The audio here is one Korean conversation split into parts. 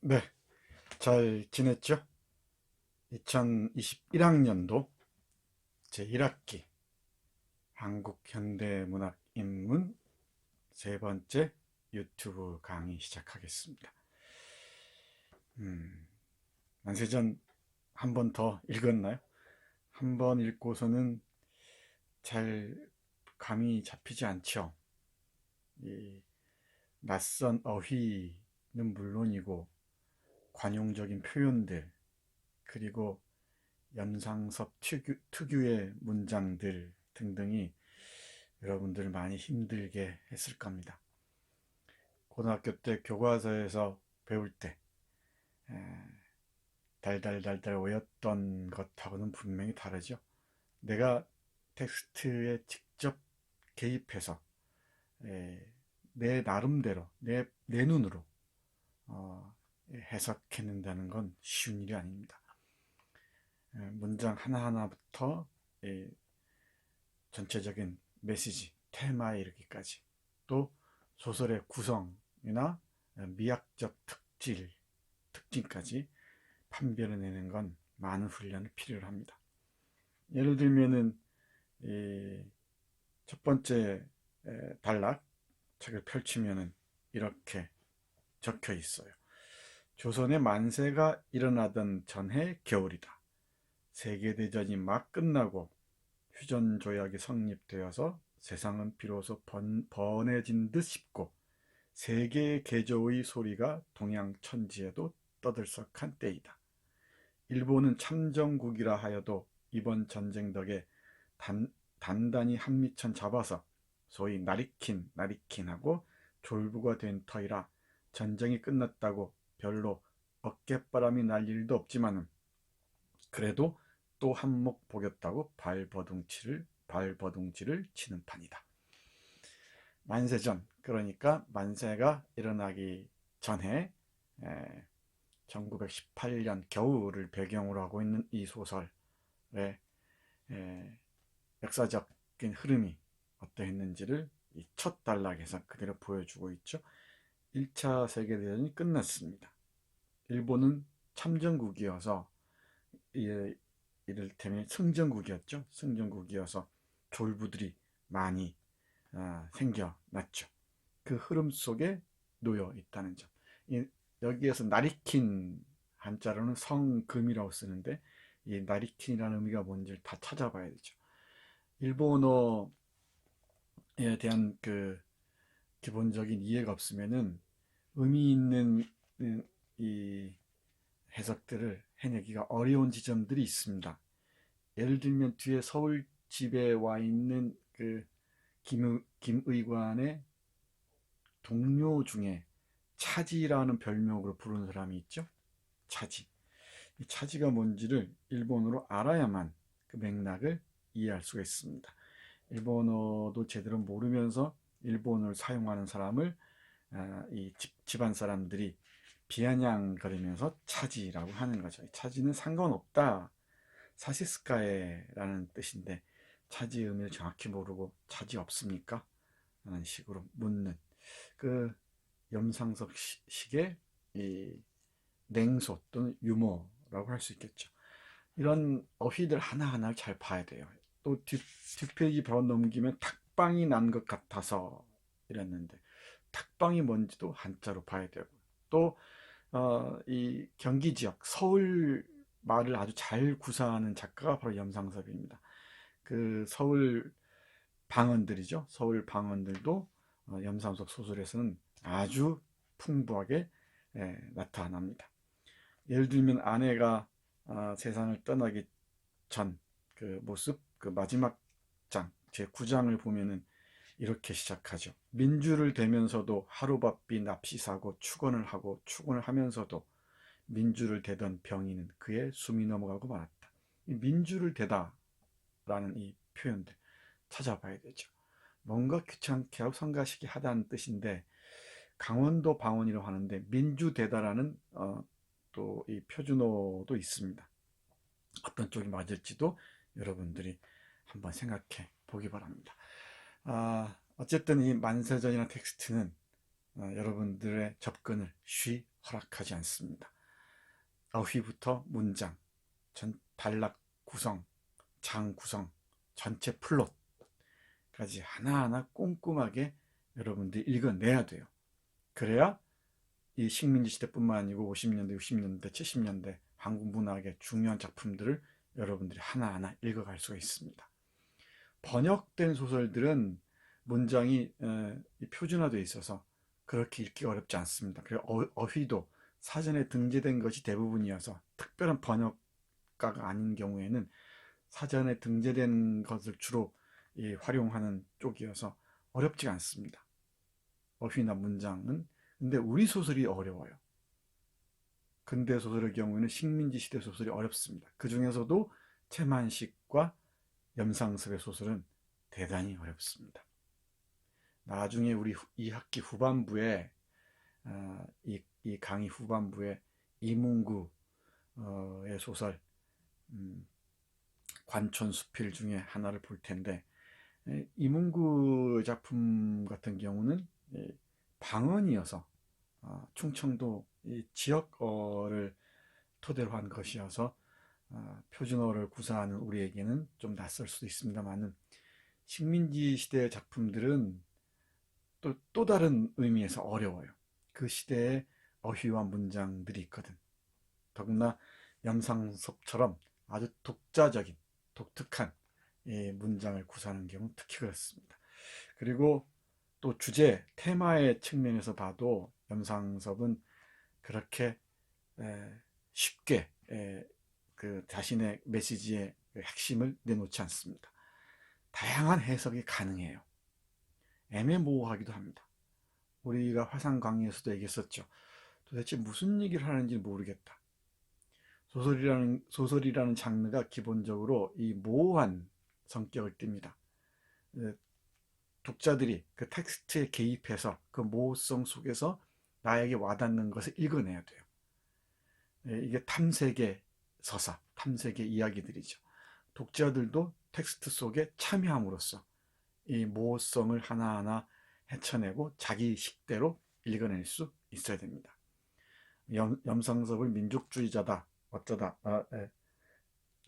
네, 잘 지냈죠? 2021학년도 제1학기 한국현대문학 입문 세 번째 유튜브 강의 시작하겠습니다. 만세전 한 번 더 읽었나요? 한 번 읽고서는 잘 감이 잡히지 않죠. 이 낯선 어휘는 물론이고 관용적인 표현들, 그리고 연상섭 특유의 문장들 등등이 여러분들 많이 힘들게 했을 겁니다. 고등학교 때 교과서에서 배울 때 달달달달 외웠던 것하고는 분명히 다르죠. 내가 텍스트에 직접 개입해서 내 나름대로 내 눈으로 해석해낸다는 건 쉬운 일이 아닙니다. 문장 하나하나부터 전체적인 메시지, 테마에 이르기까지, 또 소설의 구성이나 미학적 특징까지 판별해내는 건 많은 훈련을 필요로 합니다. 예를 들면은 첫 번째 단락 책을 펼치면은 이렇게 적혀 있어요. 조선의 만세가 일어나던 전해 겨울이다. 세계대전이 막 끝나고 휴전조약이 성립되어서 세상은 비로소 번해진 듯 싶고 세계의 개조의 소리가 동양 천지에도 떠들썩한 때이다. 일본은 참전국이라 하여도 이번 전쟁 덕에 단단히 한미천 잡아서 소위 나리킨하고 졸부가 된 터이라 전쟁이 끝났다고 별로 어깨바람이 날 일도 없지만은 그래도 또 한몫 보겠다고 발버둥치를 치는 판이다. 만세전, 그러니까 만세가 일어나기 전에 1918년 겨울을 배경으로 하고 있는 이 소설의 역사적인 흐름이 어떠했는지를 이 첫 단락에서 그대로 보여주고 있죠. 1차 세계대전이 끝났습니다. 일본은 참전국이어서 이를테면 승전국이었죠. 승전국이어서 졸부들이 많이 생겨났죠. 그 흐름 속에 놓여 있다는 점. 여기에서 나리킨, 한자로는 성금이라고 쓰는데 이 나리킨이라는 의미가 뭔지를 다 찾아봐야 되죠. 일본어에 대한 그 기본적인 이해가 없으면은 의미 있는 이 해석들을 해내기가 어려운 지점들이 있습니다. 예를 들면 뒤에 서울집에 와 있는 그 김의관의 동료 중에 차지라는 별명으로 부르는 사람이 있죠. 차지. 이 차지가 뭔지를 일본어로 알아야만 그 맥락을 이해할 수가 있습니다. 일본어도 제대로 모르면서 일본어를 사용하는 사람을 이 집안 사람들이 비아냥거리면서 차지라고 하는 거죠. 차지는 상관없다, 사시스카에라는 뜻인데 차지 의미를 정확히 모르고 차지 없습니까? 라는 식으로 묻는 그 염상섭 식의 이 냉소 또는 유머라고 할 수 있겠죠. 이런 어휘들 하나하나를 잘 봐야 돼요. 또 뒷페이지 바로 넘기면 탁방이 난 것 같아서 이랬는데 탁방이 뭔지도 한자로 봐야 되고, 또 이 경기 지역 서울 말을 아주 잘 구사하는 작가가 바로 염상섭입니다. 그 서울 방언들이죠. 서울 방언들도 염상섭 소설에서는 아주 풍부하게 나타납니다. 예를 들면 아내가 세상을 떠나기 전 그 모습, 그 마지막 장 제9장을 보면은 이렇게 시작하죠. 민주를 대면서도 하루바삐 납시사고 축원을 하면서도 민주를 대던 병인은 그의 숨이 넘어가고 말았다. 이 민주를 대다라는 이 표현들 찾아봐야 되죠. 뭔가 귀찮게 하고 성가시게 하다는 뜻인데 강원도 방언이라고 하는데 민주대다라는 또 이 표준어도 있습니다. 어떤 쪽이 맞을지도 여러분들이 한번 생각해 보기 바랍니다. 어쨌든 이 만세전이라는 텍스트는 여러분들의 접근을 허락하지 않습니다. 어휘부터 문장, 단락 구성, 장 구성, 전체 플롯까지 하나하나 꼼꼼하게 여러분들이 읽어내야 돼요. 그래야 이 식민지 시대뿐만 아니고 50년대, 60년대, 70년대 한국 문학의 중요한 작품들을 여러분들이 하나하나 읽어갈 수가 있습니다. 번역된 소설들은 문장이 표준화되어 있어서 그렇게 읽기가 어렵지 않습니다. 그리고 어휘도 사전에 등재된 것이 대부분이어서 특별한 번역가가 아닌 경우에는 사전에 등재된 것을 주로 활용하는 쪽이어서 어렵지 않습니다. 어휘나 문장은. 근데 우리 소설이 어려워요. 근대 소설의 경우에는 식민지 시대 소설이 어렵습니다. 그 중에서도 채만식과 염상섭의 소설은 대단히 어렵습니다. 나중에 우리 2학기 후반부에 이 강의 후반부에 이문구의 소설 관촌수필 중에 하나를 볼 텐데, 이문구 작품 같은 경우는 방언이어서 충청도 지역어를 토대로 한 것이어서 표준어를 구사하는 우리에게는 좀 낯설 수도 있습니다만은, 식민지 시대의 작품들은 또 다른 의미에서 어려워요. 그 시대의 어휘와 문장들이 있거든. 더구나 염상섭처럼 아주 독자적인 독특한 문장을 구사하는 경우는 특히 그렇습니다. 그리고 또 주제, 테마의 측면에서 봐도 염상섭은 그렇게 쉽게 그 자신의 메시지의 핵심을 내놓지 않습니다. 다양한 해석이 가능해요. 애매모호하기도 합니다. 우리가 화상 강의에서도 얘기했었죠. 도대체 무슨 얘기를 하는지 모르겠다. 소설이라는 장르가 기본적으로 이 모호한 성격을 띱니다. 독자들이 그 텍스트에 개입해서 그 모호성 속에서 나에게 와닿는 것을 읽어내야 돼요. 이게 탐색의 서사, 탐색의 이야기들이죠. 독자들도 텍스트 속에 참여함으로써 이 모호성을 하나하나 헤쳐내고 자기 식대로 읽어낼 수 있어야 됩니다. 염상섭을 민족주의자다,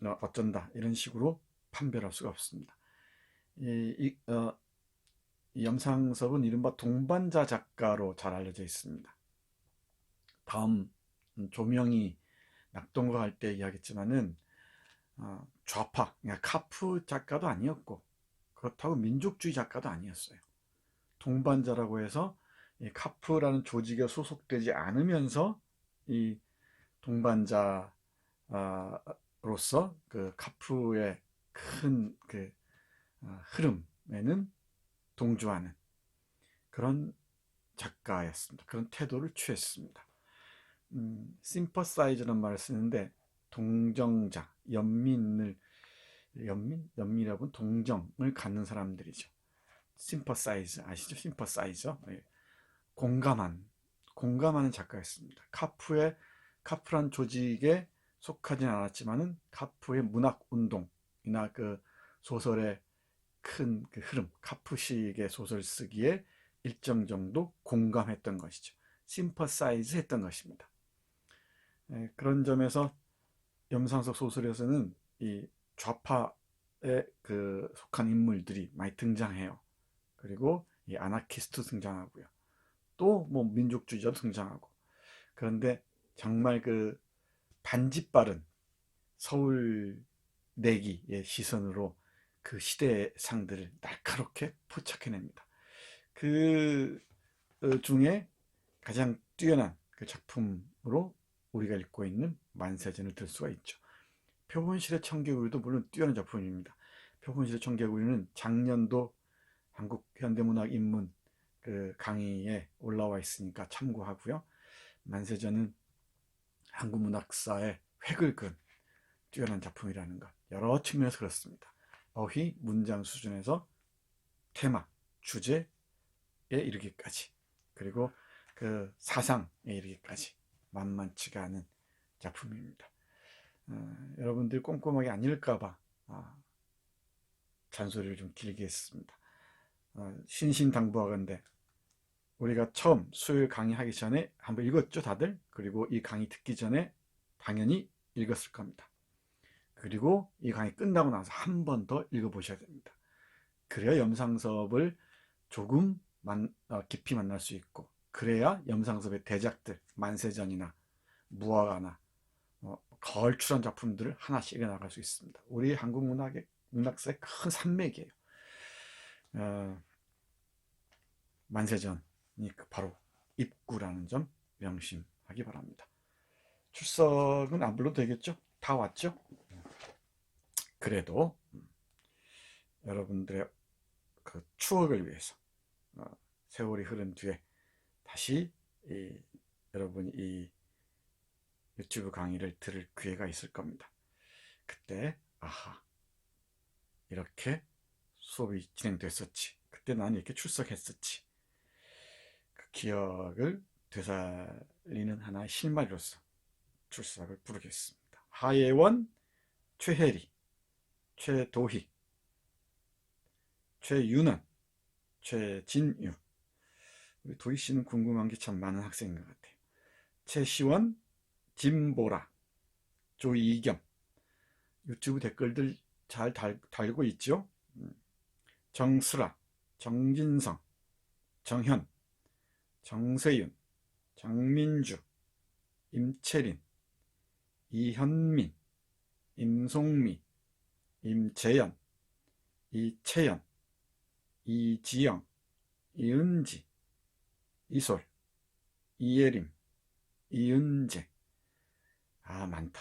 어쩐다 이런 식으로 판별할 수가 없습니다. 이 염상섭은 이른바 동반자 작가로 잘 알려져 있습니다. 다음 조명이 낙동강 할 때 이야기했지만은 좌파, 그러니까 카프 작가도 아니었고 그렇다고 민족주의 작가도 아니었어요. 동반자라고 해서 이 카프라는 조직에 소속되지 않으면서 이 동반자로서 그 카프의 큰 그 흐름에는 동조하는 그런 작가였습니다. 그런 태도를 취했습니다. 심퍼사이즈라는 말을 쓰는데 동정자, 연민이라고는 동정을 갖는 사람들이죠. 심퍼사이즈 아시죠? 심퍼사이저. 공감하는 작가였습니다. 카프란 조직에 속하진 않았지만은 카프의 문학 운동이나 그 소설의 큰 그 흐름, 카프식의 소설 쓰기에 일정 정도 공감했던 것이죠. 심퍼사이즈 했던 것입니다. 그런 점에서 염상섭 소설에서는 이 좌파에 그 속한 인물들이 많이 등장해요. 그리고 이 아나키스트 등장하고요. 또 뭐 민족주의자도 등장하고. 그런데 정말 그 반짓빠른 서울 내기의 시선으로 그 시대의 상들을 날카롭게 포착해냅니다. 그 중에 가장 뛰어난 그 작품으로 우리가 읽고 있는 만세전을 들 수가 있죠. 표본실의 청개구리도 물론 뛰어난 작품입니다. 표본실의 청개구리는 작년도 한국 현대문학 입문 그 강의에 올라와 있으니까 참고하고요. 만세전은 한국 문학사의 획을 그은 뛰어난 작품이라는 것, 여러 측면에서 그렇습니다. 어휘, 문장 수준에서 테마, 주제에 이르기까지, 그리고 그 사상에 이르기까지 만만치가 않은 작품입니다. 여러분들이 꼼꼼하게 안 읽을까봐 잔소리를 좀 길게 했습니다. 신신당부하건대 우리가 처음 수요일 강의하기 전에 한번 읽었죠, 다들? 그리고 이 강의 듣기 전에 당연히 읽었을 겁니다. 그리고 이 강의 끝나고 나서 한 번 더 읽어보셔야 됩니다. 그래야 염상섭을 조금 깊이 만날 수 있고, 그래야 염상섭의 대작들, 만세전이나 무화과나 걸출한 작품들을 하나씩 읽어나갈 수 있습니다. 우리 한국 문학사의 큰 산맥이에요. 만세전이 바로 입구라는 점 명심하기 바랍니다. 출석은 안 불러도 되겠죠? 다 왔죠? 그래도 여러분들의 그 추억을 위해서 세월이 흐른 뒤에 다시 여러분이 이 유튜브 강의를 들을 기회가 있을 겁니다. 그때 아하, 이렇게 수업이 진행됐었지, 그때 나는 이렇게 출석했었지, 그 기억을 되살리는 하나의 실마리로서 출석을 부르겠습니다. 하예원, 최혜리, 최도희, 최윤원, 최진유. 우리 도희 씨는 궁금한 게 참 많은 학생인 것 같아요. 최시원, 진보라, 조이겸. 유튜브 댓글들 잘 달고 있죠? 정슬아, 정진성, 정현, 정세윤, 정민주, 임채린, 이현민, 임송미, 임재현, 이채연, 이지영, 이은지, 이솔, 이예림, 이은재. 아, 많다.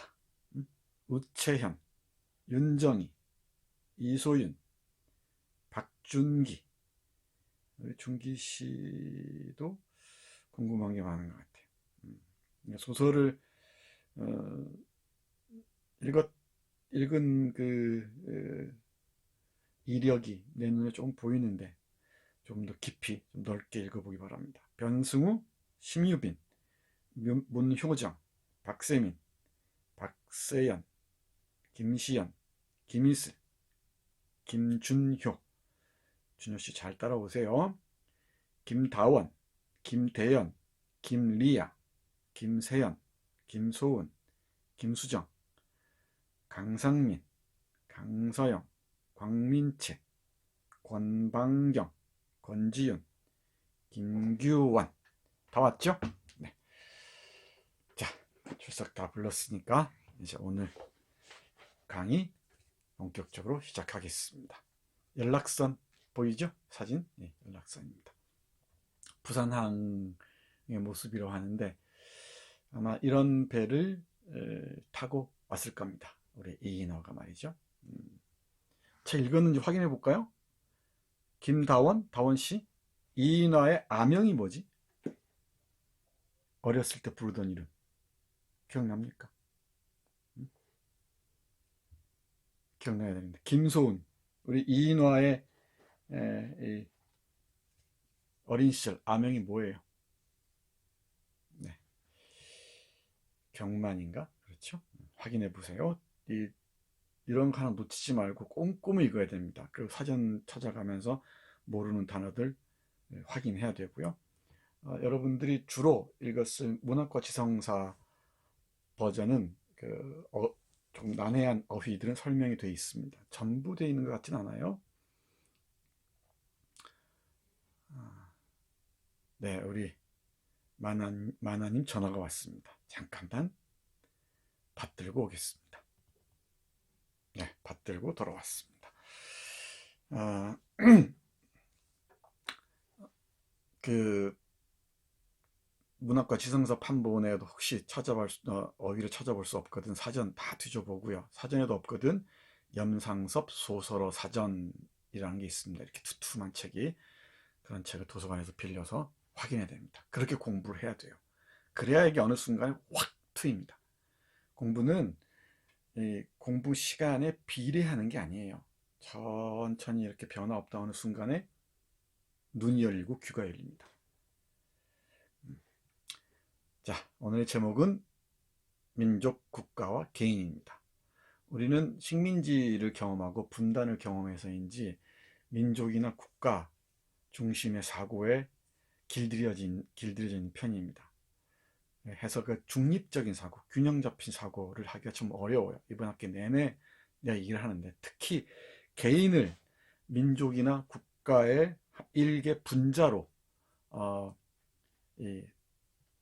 우채현, 윤정희, 이소윤, 박준기. 우리 준기 씨도 궁금한 게 많은 것 같아요. 소설을 읽은 그 이력이 내 눈에 좀 보이는데 좀 더 깊이, 좀 넓게 읽어보기 바랍니다. 변승우, 심유빈, 문효정, 박세민, 박세연, 김시연, 김희슬, 김준효. 준효씨 잘 따라오세요. 김다원, 김대연, 김리아, 김세연, 김소은, 김수정, 강상민, 강서영, 광민채, 권방경, 권지윤, 김규원. 다 왔죠? 네. 자, 출석 다 불렀으니까 이제 오늘 강의 본격적으로 시작하겠습니다. 연락선 보이죠? 사진? 네, 연락선입니다. 부산항의 모습이라고 하는데 아마 이런 배를 타고 왔을 겁니다. 우리 이인화가 말이죠. 책 읽었는지 확인해 볼까요? 김다원, 다원씨. 이인화의 아명이 뭐지? 어렸을 때 부르던 이름 기억납니까? 기억나야 됩니다. 김소은. 우리 이인화의 어린 시절 아명이 뭐예요? 네. 경만인가? 그렇죠? 확인해 보세요. 이런 거 하나 놓치지 말고 꼼꼼히 읽어야 됩니다. 그리고 사전 찾아가면서 모르는 단어들 확인해야 되고요. 여러분들이 주로 읽었을 문학과 지성사 버전은 좀 난해한 어휘들은 설명이 되어 있습니다. 전부 되어 있는 것 같진 않아요. 네, 우리 마나님 전화가 왔습니다. 잠깐만 받들고 오겠습니다. 네, 받들고 돌아왔습니다. 그 문학과 지성사 판본에도 혹시 어휘를 찾아볼 수 없거든 사전 다 뒤져보고요. 사전에도 없거든 염상섭 소설어 사전이라는 게 있습니다. 이렇게 두툼한 책이. 그런 책을 도서관에서 빌려서 확인해야 됩니다. 그렇게 공부를 해야 돼요. 그래야 이게 어느 순간에 확 트입니다. 공부는 공부 시간에 비례하는 게 아니에요. 천천히 이렇게 변화 없다 어느 순간에 눈이 열리고 귀가 열립니다. 자, 오늘의 제목은 민족, 국가와 개인입니다. 우리는 식민지를 경험하고 분단을 경험해서인지 민족이나 국가 중심의 사고에 길들여진 편입니다. 해서 그 중립적인 사고, 균형 잡힌 사고를 하기가 좀 어려워요. 이번 학기 내내 내가 얘기를 하는데, 특히 개인을 민족이나 국가의 일개 분자로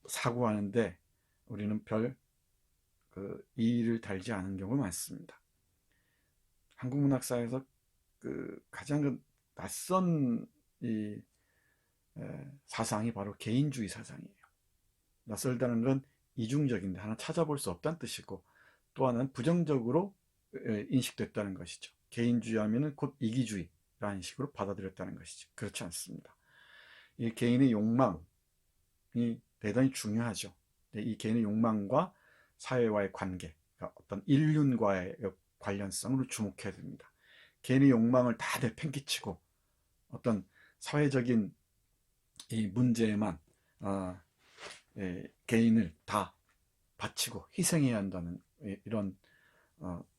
사고하는데 우리는 별 이의를 달지 않은 경우가 많습니다. 한국 문학사에서 가장 낯선 사상이 바로 개인주의 사상이에요. 낯설다는 건 이중적인데 하나 찾아볼 수 없다는 뜻이고, 또 하나는 부정적으로 인식됐다는 것이죠. 개인주의 하면은 곧 이기주의라는 식으로 받아들였다는 것이죠. 그렇지 않습니다. 이 개인의 욕망이 대단히 중요하죠. 이 개인의 욕망과 사회와의 관계, 그러니까 어떤 인륜과의 관련성을 주목해야 됩니다. 개인의 욕망을 다 내팽개치고 어떤 사회적인 이 문제에만 개인을 다 바치고 희생해야 한다는 이런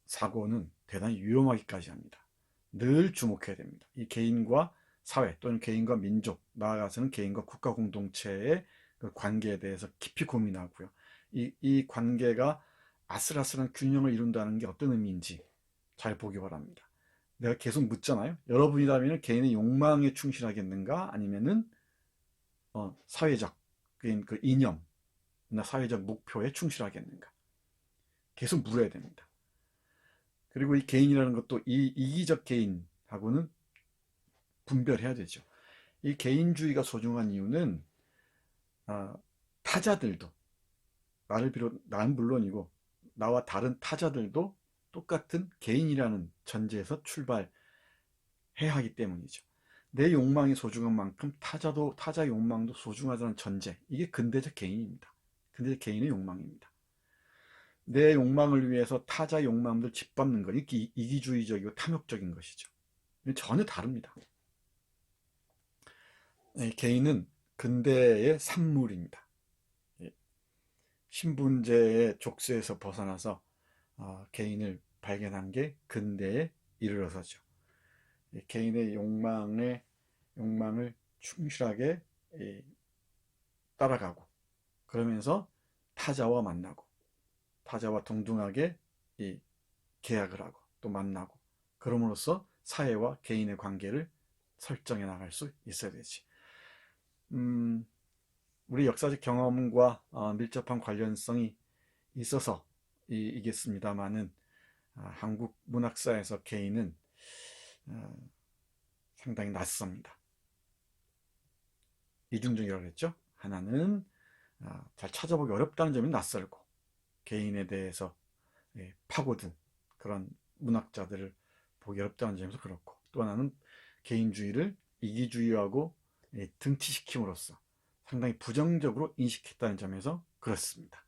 사고는 대단히 위험하기까지 합니다. 늘 주목해야 됩니다. 이 개인과 사회 또는 개인과 민족, 나아가서는 개인과 국가 공동체의 그 관계에 대해서 깊이 고민하고요. 이 관계가 아슬아슬한 균형을 이룬다는 게 어떤 의미인지 잘 보기 바랍니다. 내가 계속 묻잖아요. 여러분이라면 개인의 욕망에 충실하겠는가? 아니면은 사회적 그 이념, 사회적 목표에 충실하겠는가? 계속 물어야 됩니다. 그리고 이 개인이라는 것도 이 이기적 개인하고는 분별해야 되죠. 이 개인주의가 소중한 이유는 타자들도, 나는 물론이고 나와 다른 타자들도 똑같은 개인이라는 전제에서 출발해야 하기 때문이죠. 내 욕망이 소중한 만큼 타자 욕망도 소중하다는 전제, 이게 근대적 개인입니다. 근대적 개인의 욕망입니다. 내 욕망을 위해서 타자 욕망들 짓밟는 것, 이게 이기주의적이고 탐욕적인 것이죠. 전혀 다릅니다. 개인은 근대의 산물입니다. 신분제의 족쇄에서 벗어나서 개인을 발견한 게 근대에 이르러서죠. 개인의 욕망을 충실하게 따라가고, 그러면서 타자와 만나고, 타자와 동등하게 계약을 하고 또 만나고, 그럼으로써 사회와 개인의 관계를 설정해 나갈 수 있어야 되지. 우리 역사적 경험과 밀접한 관련성이 있어서 이겠습니다만은, 한국 문학사에서 개인은 상당히 낯섭니다. 이중적이라고 했죠. 하나는 잘 찾아보기 어렵다는 점이 낯설고, 개인에 대해서 파고든 그런 문학자들을 보기 어렵다는 점에서 그렇고, 또 하나는 개인주의를 이기주의하고 등치시킴으로써 상당히 부정적으로 인식했다는 점에서 그렇습니다.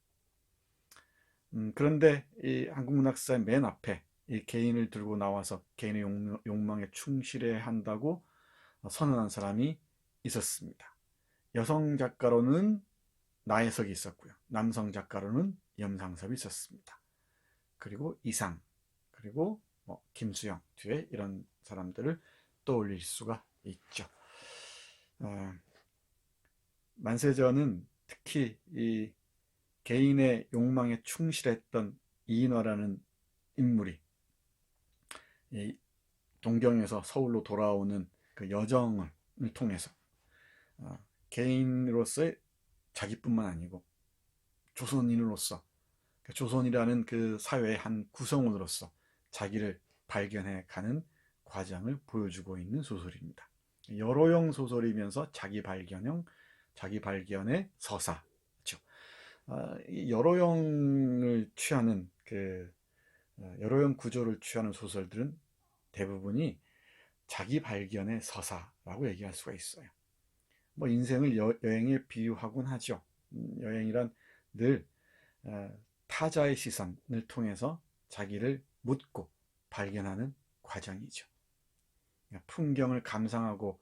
그런데 이 한국 문학사의 맨 앞에 이 개인을 들고 나와서 개인의 욕망에 충실해야 한다고 선언한 사람이 있었습니다. 여성 작가로는 나혜석이 있었고요. 남성 작가로는 염상섭이 있었습니다. 그리고 이상, 그리고 김수영 뒤에 이런 사람들을 떠올릴 수가 있죠. 만세전은 특히 이 개인의 욕망에 충실했던 이인화라는 인물이 이 동경에서 서울로 돌아오는 그 여정을 통해서 개인으로서의 자기뿐만 아니고 조선인으로서, 조선이라는 그 사회의 한 구성원으로서 자기를 발견해 가는 과정을 보여주고 있는 소설입니다. 여로용 소설이면서 자기 발견의 서사죠. 여로용을 취하는 여로용 구조를 취하는 소설들은 대부분이 자기 발견의 서사라고 얘기할 수가 있어요. 인생을 여행에 비유하곤 하죠. 여행이란 늘 타자의 시선을 통해서 자기를 묻고 발견하는 과정이죠. 풍경을 감상하고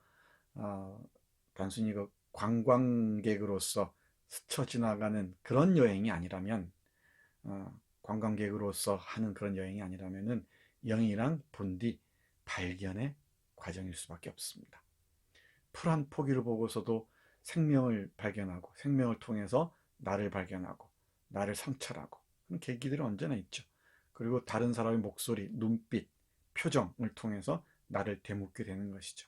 단순히 관광객으로서 스쳐 지나가는 그런 여행이 아니라면, 관광객으로서 하는 그런 여행이 아니라면은 영이랑 본디 발견의 과정일 수밖에 없습니다. 풀 한 포기를 보고서도 생명을 발견하고 생명을 통해서 나를 발견하고 나를 성찰하고 그런 계기들은 언제나 있죠. 그리고 다른 사람의 목소리, 눈빛, 표정을 통해서 나를 되묻게 되는 것이죠.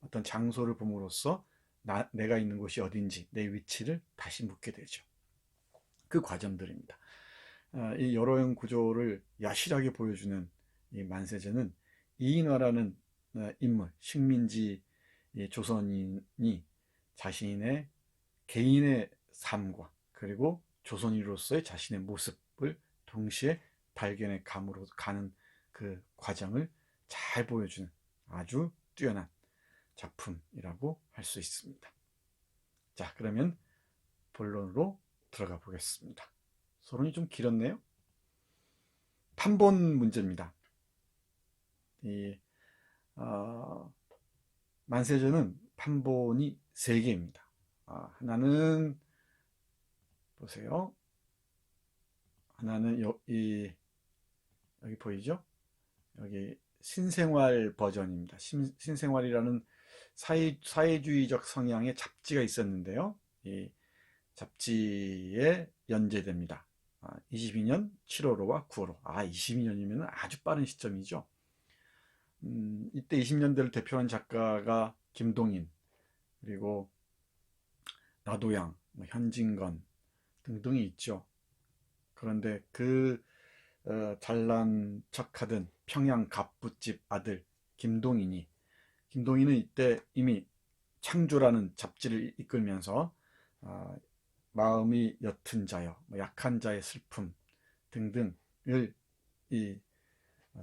어떤 장소를 봄으로써 내가 있는 곳이 어딘지 내 위치를 다시 묻게 되죠. 그 과정들입니다. 이 여러형 구조를 야실하게 보여주는 이 만세제는 이인화라는 인물, 식민지 조선인이 자신의 개인의 삶과 그리고 조선인으로서의 자신의 모습을 동시에 발견의 감으로 가는 그 과정을 잘 보여주는 아주 뛰어난 작품이라고 할 수 있습니다. 자, 그러면 본론으로 들어가 보겠습니다. 서론이 좀 길었네요. 판본 문제입니다. 이 만세제는 판본이 3개입니다. 하나는 보세요. 하나는 여기 보이죠? 여기 신생활 버전입니다. 신생활이라는 사회주의적 성향의 잡지가 있었는데요. 이 잡지에 연재됩니다. 22년 7월호와 9월호. 22년이면 아주 빠른 시점이죠. 이때 20년대를 대표하는 작가가 김동인, 그리고 나도양, 현진건 등등이 있죠. 그런데 그 잘난 척하던 평양 갑부집 아들 김동인은 이때 이미 창조라는 잡지를 이끌면서 마음이 옅은 자여, 약한 자의 슬픔 등등을 이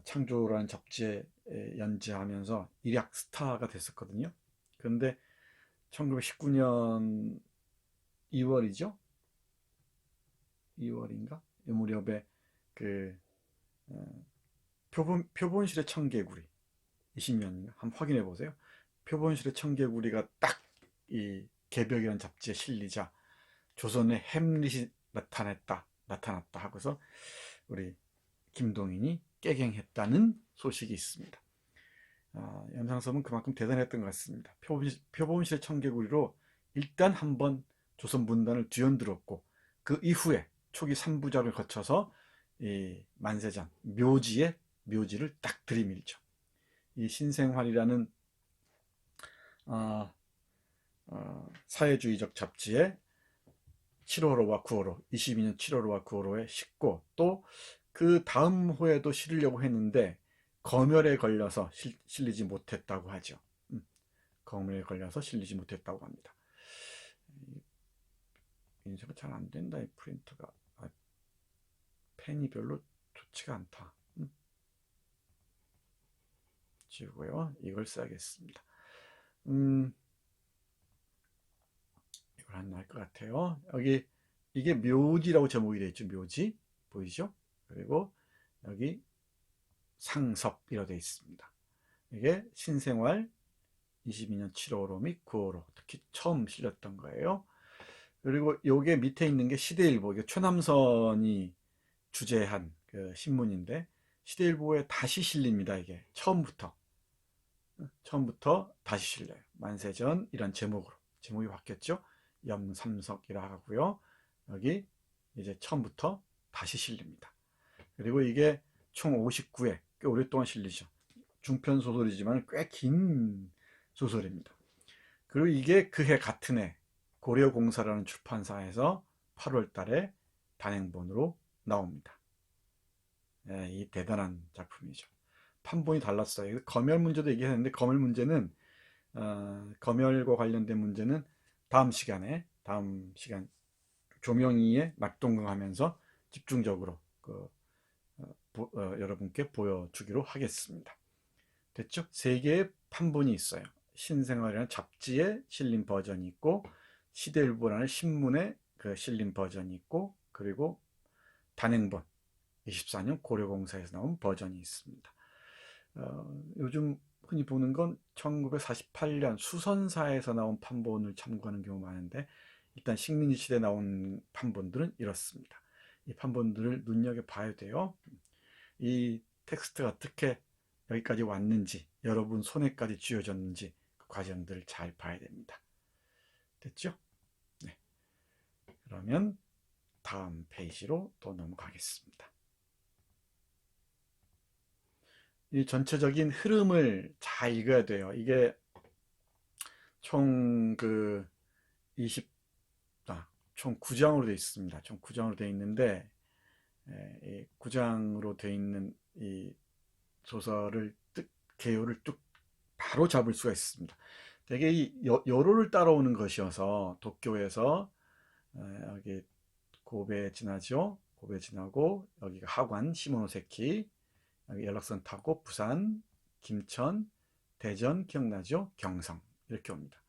창조라는 잡지에 연재하면서 일약 스타가 됐었거든요. 그런데 1919년 2월이죠. 2월인가? 이 무렵에 그 표본실의 청개구리 20년인가? 한번 확인해 보세요. 표본실의 청개구리가 딱 이 개벽이라는 잡지에 실리자 조선의 햄릿이 나타났다 하고서 우리 김동인이 깨갱했다는 소식이 있습니다. 연상섭은 그만큼 대단했던 것 같습니다. 표본실의 청개구리로 일단 한번 조선 문단을 뒤흔들었고 그 이후에 초기 3부작을 거쳐서 이 만세장 묘지를 딱 들이밀죠. 이 신생활이라는 사회주의적 잡지에 7월호와 9월호, 22년 7월호와 9월호에 싣고 또 그 다음 호에도 실으려고 했는데 검열에 걸려서 실리지 못했다고 하죠. 검열에 걸려서 실리지 못했다고 합니다. 인쇄가 잘 안 된다, 이 프린터가. 펜이 별로 좋지가 않다. 지우고요. 이걸 써야겠습니다. 이걸 안 나을 것 같아요. 여기 이게 묘지라고 제목이 되어 있죠. 묘지 보이죠? 그리고 여기 상섭이라고 되어 있습니다. 이게 신생활 22년 7월호 및 9월호 특히 처음 실렸던 거예요. 그리고 요게 밑에 있는 게 시대일보, 이게 최남선이 주재한 그 신문인데 시대일보에 다시 실립니다. 이게 처음부터 다시 실려요. 만세전 이런 제목으로. 제목이 바뀌었죠. 염삼석이라 하고요. 여기 이제 처음부터 다시 실립니다. 그리고 이게 총 59회, 꽤 오랫동안 실리죠. 중편 소설이지만 꽤 긴 소설입니다. 그리고 이게 그해 같은 해 고려공사라는 출판사에서 8월 달에 단행본으로 나옵니다. 이 대단한 작품이죠. 판본이 달랐어요. 검열 문제도 얘기했는데 검열 문제는 검열과 관련된 문제는 다음 시간 조명이의 낙동강하면서 집중적으로 여러분께 보여주기로 하겠습니다. 됐죠? 3개의 판본이 있어요. 신생활이라는 잡지에 실린 버전이 있고 시대일보라는 신문에 그 실린 버전이 있고 그리고 단행본 24년 고려공사에서 나온 버전이 있습니다. 요즘 흔히 보는 건 1948년 수선사에서 나온 판본을 참고하는 경우가 많은데 일단 식민지 시대에 나온 판본들은 이렇습니다. 이 판본들을 눈여겨봐야 돼요. 이 텍스트가 어떻게 여기까지 왔는지 여러분 손에까지 쥐어졌는지 그 과정들을 잘 봐야 됩니다. 됐죠? 네. 그러면 다음 페이지로 또 넘어가겠습니다. 이 전체적인 흐름을 잘 읽어야 돼요. 이게 총 20, 총 9장으로 되어 있습니다. 총 9장으로 되어 있는데, 이 9장으로 되어 있는 이 소설을 개요를 뚝 바로 잡을 수가 있습니다. 되게 이 여로를 따라오는 것이어서 도쿄에서 여기 고베 지나죠. 고베 지나고 여기가 하관 시모노세키, 여기 연락선 타고 부산, 김천, 대전 기억나죠? 경성 이렇게 옵니다.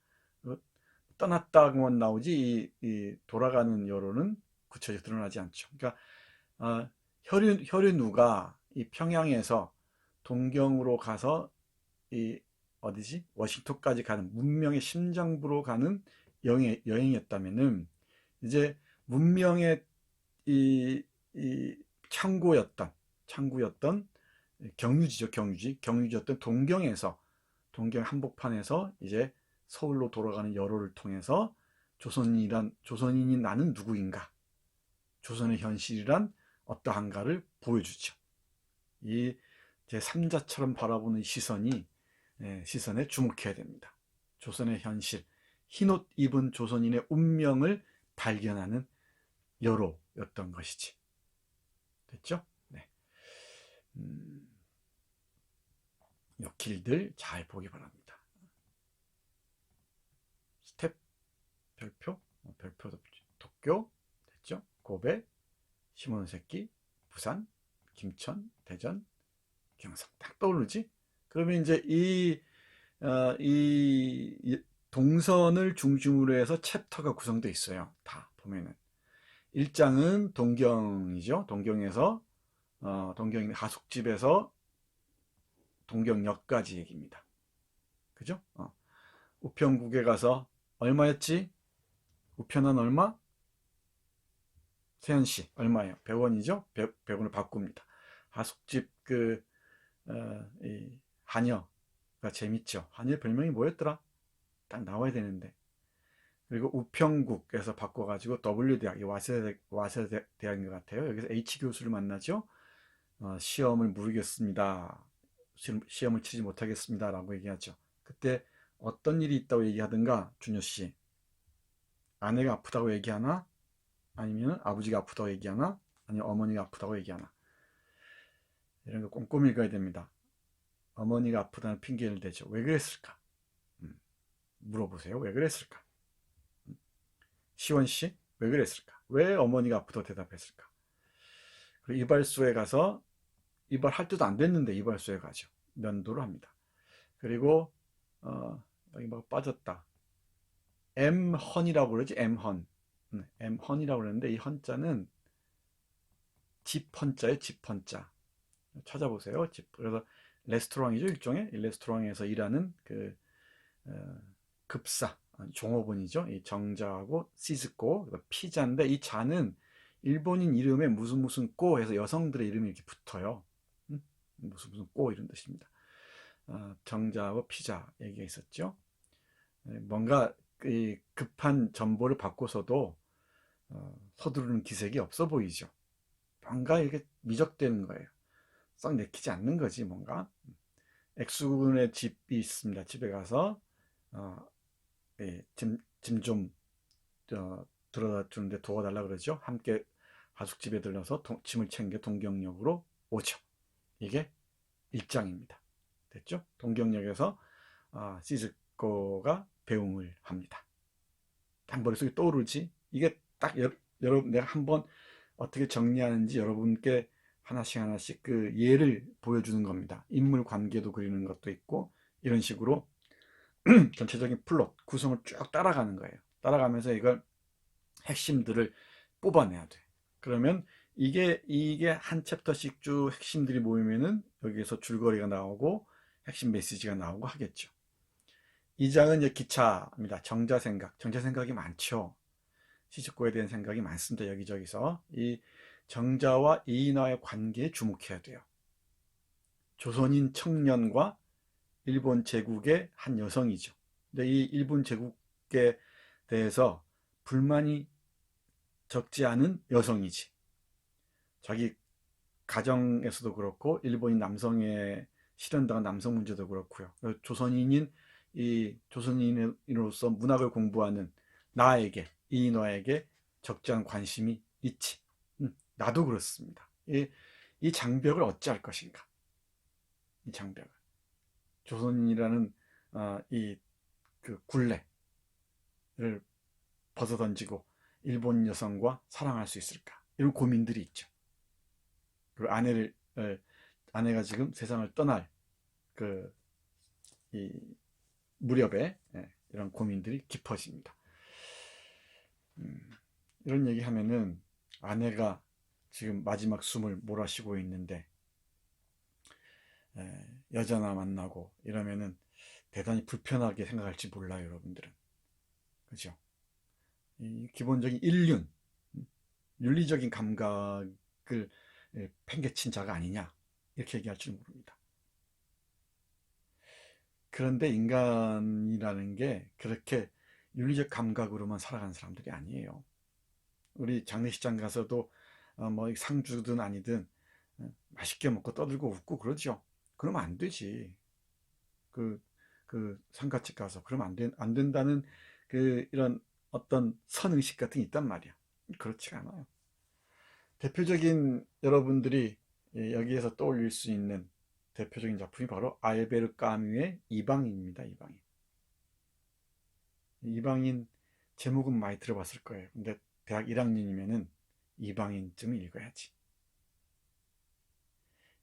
떠났다고만 나오지 이 돌아가는 여로는 구체적으로 드러나지 않죠. 그러니까 혈윤우가 이 평양에서 동경으로 가서 이 어디지? 워싱턴까지 가는 문명의 심장부로 가는 여행이었다면은 이제 문명의 이 창구였던 경유지였던 동경 한복판에서 이제 서울로 돌아가는 여로를 통해서 조선인이 나는 누구인가, 조선의 현실이란 어떠한가를 보여주죠. 이 제3자처럼 바라보는 시선에 주목해야 됩니다. 조선의 현실, 흰옷 입은 조선인의 운명을 발견하는 여로였던 것이지. 됐죠? 네. 이 길들 잘 보기 바랍니다. 스텝, 별표 도쿄, 됐죠? 고베, 시모노세키, 부산, 김천, 대전, 경상. 딱 떠오르지? 그러면 이제 이 동선을 중심으로 해서 챕터가 구성되어 있어요. 다 보면은 1장은 동경이죠. 동경에서 동경 하숙집에서 동경역까지 얘기입니다. 그죠? 우편국에 가서 얼마였지? 우편은 얼마? 세현씨 얼마예요? 100원이죠? 100원을 바꿉니다. 하숙집 이 하녀가 재밌죠. 하녀 별명이 뭐였더라? 딱 나와야 되는데. 그리고 우평국에서 바꿔가지고 W대학, 와세대 대학인 것 같아요. 여기서 H 교수를 만나죠. 시험을 모르겠습니다. 시험을 치지 못하겠습니다. 라고 얘기하죠. 그때 어떤 일이 있다고 얘기하든가, 준효씨. 아내가 아프다고 얘기하나? 아니면 아버지가 아프다고 얘기하나? 아니면 어머니가 아프다고 얘기하나? 이런 거 꼼꼼히 읽어야 됩니다. 어머니가 아프다는 핑계를 대죠. 왜 그랬을까? 물어보세요. 왜 그랬을까? 시원씨, 왜 그랬을까? 왜 어머니가 아프다고 대답했을까? 그리고 이발소에 가서 이발할 때도 안 됐는데 이발소에 가죠. 면도를 합니다. 그리고 여기 막 빠졌다. M헌이라고 그러지. M헌이라고 그러는데 이 헌자는 집헌자예요. 집헌자. 찾아보세요. 그래서 레스토랑이죠. 일종의 레스토랑에서 일하는 급사 종업원이죠. 이 정자하고 시즈코 피자인데 이 자는 일본인 이름에 무슨 꼬 해서 여성들의 이름이 이렇게 붙어요. 무슨 꼬 이런 뜻입니다. 정자하고 피자 얘기가 있었죠. 뭔가 급한 정보를 받고서도 서두르는 기색이 없어 보이죠. 뭔가 이게 미적되는 거예요. 썩 내키지 않는 거지 뭔가. 엑수군의 집이 있습니다. 집에 가서 짐 좀 들어다 주는데 도와달라 그러죠. 함께 하숙집에 들러서 짐을 챙겨 동경역으로 오죠. 이게 1장입니다. 됐죠? 동경역에서 시즈코가 배웅을 합니다. 딱 머릿속에 떠오르지? 이게 딱 여러분 내가 한번 어떻게 정리하는지 여러분께 하나씩 예를 보여주는 겁니다. 인물 관계도 그리는 것도 있고 이런 식으로 전체적인 플롯 구성을 쭉 따라가는 거예요. 따라가면서 이걸 핵심들을 뽑아내야 돼. 그러면 이게 한 챕터씩 쭉 핵심들이 모이면은 여기에서 줄거리가 나오고 핵심 메시지가 나오고 하겠죠. 2장은 이제 기차입니다. 정자생각이 많죠. 시즈코에 대한 생각이 많습니다. 여기저기서 이 정자와 이인화의 관계에 주목해야 돼요. 조선인 청년과 일본 제국의 한 여성이죠. 근데 이 일본 제국에 대해서 불만이 적지 않은 여성이지. 자기 가정에서도 그렇고 일본인 남성에 실현당한 남성 문제도 그렇고요. 조선인인 이 조선인으로서 문학을 공부하는 나에게 이인화에게 적지 않은 관심이 있지. 나도 그렇습니다. 이 장벽을 어찌할 것인가? 이 장벽을 조선인이라는 이 그 굴레를 벗어던지고 일본 여성과 사랑할 수 있을까? 이런 고민들이 있죠. 그리고 아내가 지금 세상을 떠날 그 이 무렵에 이런 고민들이 깊어집니다. 이런 얘기하면은 아내가 지금 마지막 숨을 몰아쉬고 있는데 여자나 만나고 이러면은 대단히 불편하게 생각할지 몰라요, 여러분들은. 그죠? 이 기본적인 윤리적인 감각을 팽개친 자가 아니냐 이렇게 얘기할 줄 모릅니다. 그런데 인간이라는 게 그렇게 윤리적 감각으로만 살아가는 사람들이 아니에요. 우리 장례식장 가서도 뭐 상주든 아니든 맛있게 먹고 떠들고 웃고 그러죠. 그러면 안 되지. 그 상가집 가서 그러면 안 된다는 이런 어떤 선의식 같은 게 있단 말이야. 그렇지가 않아요. 대표적인 여러분들이 여기에서 떠올릴 수 있는 대표적인 작품이 바로 알베르 까뮈의 이방인입니다. 이방인. 이방인 제목은 많이 들어봤을 거예요. 근데 대학 1학년이면은 이방인쯤 읽어야지.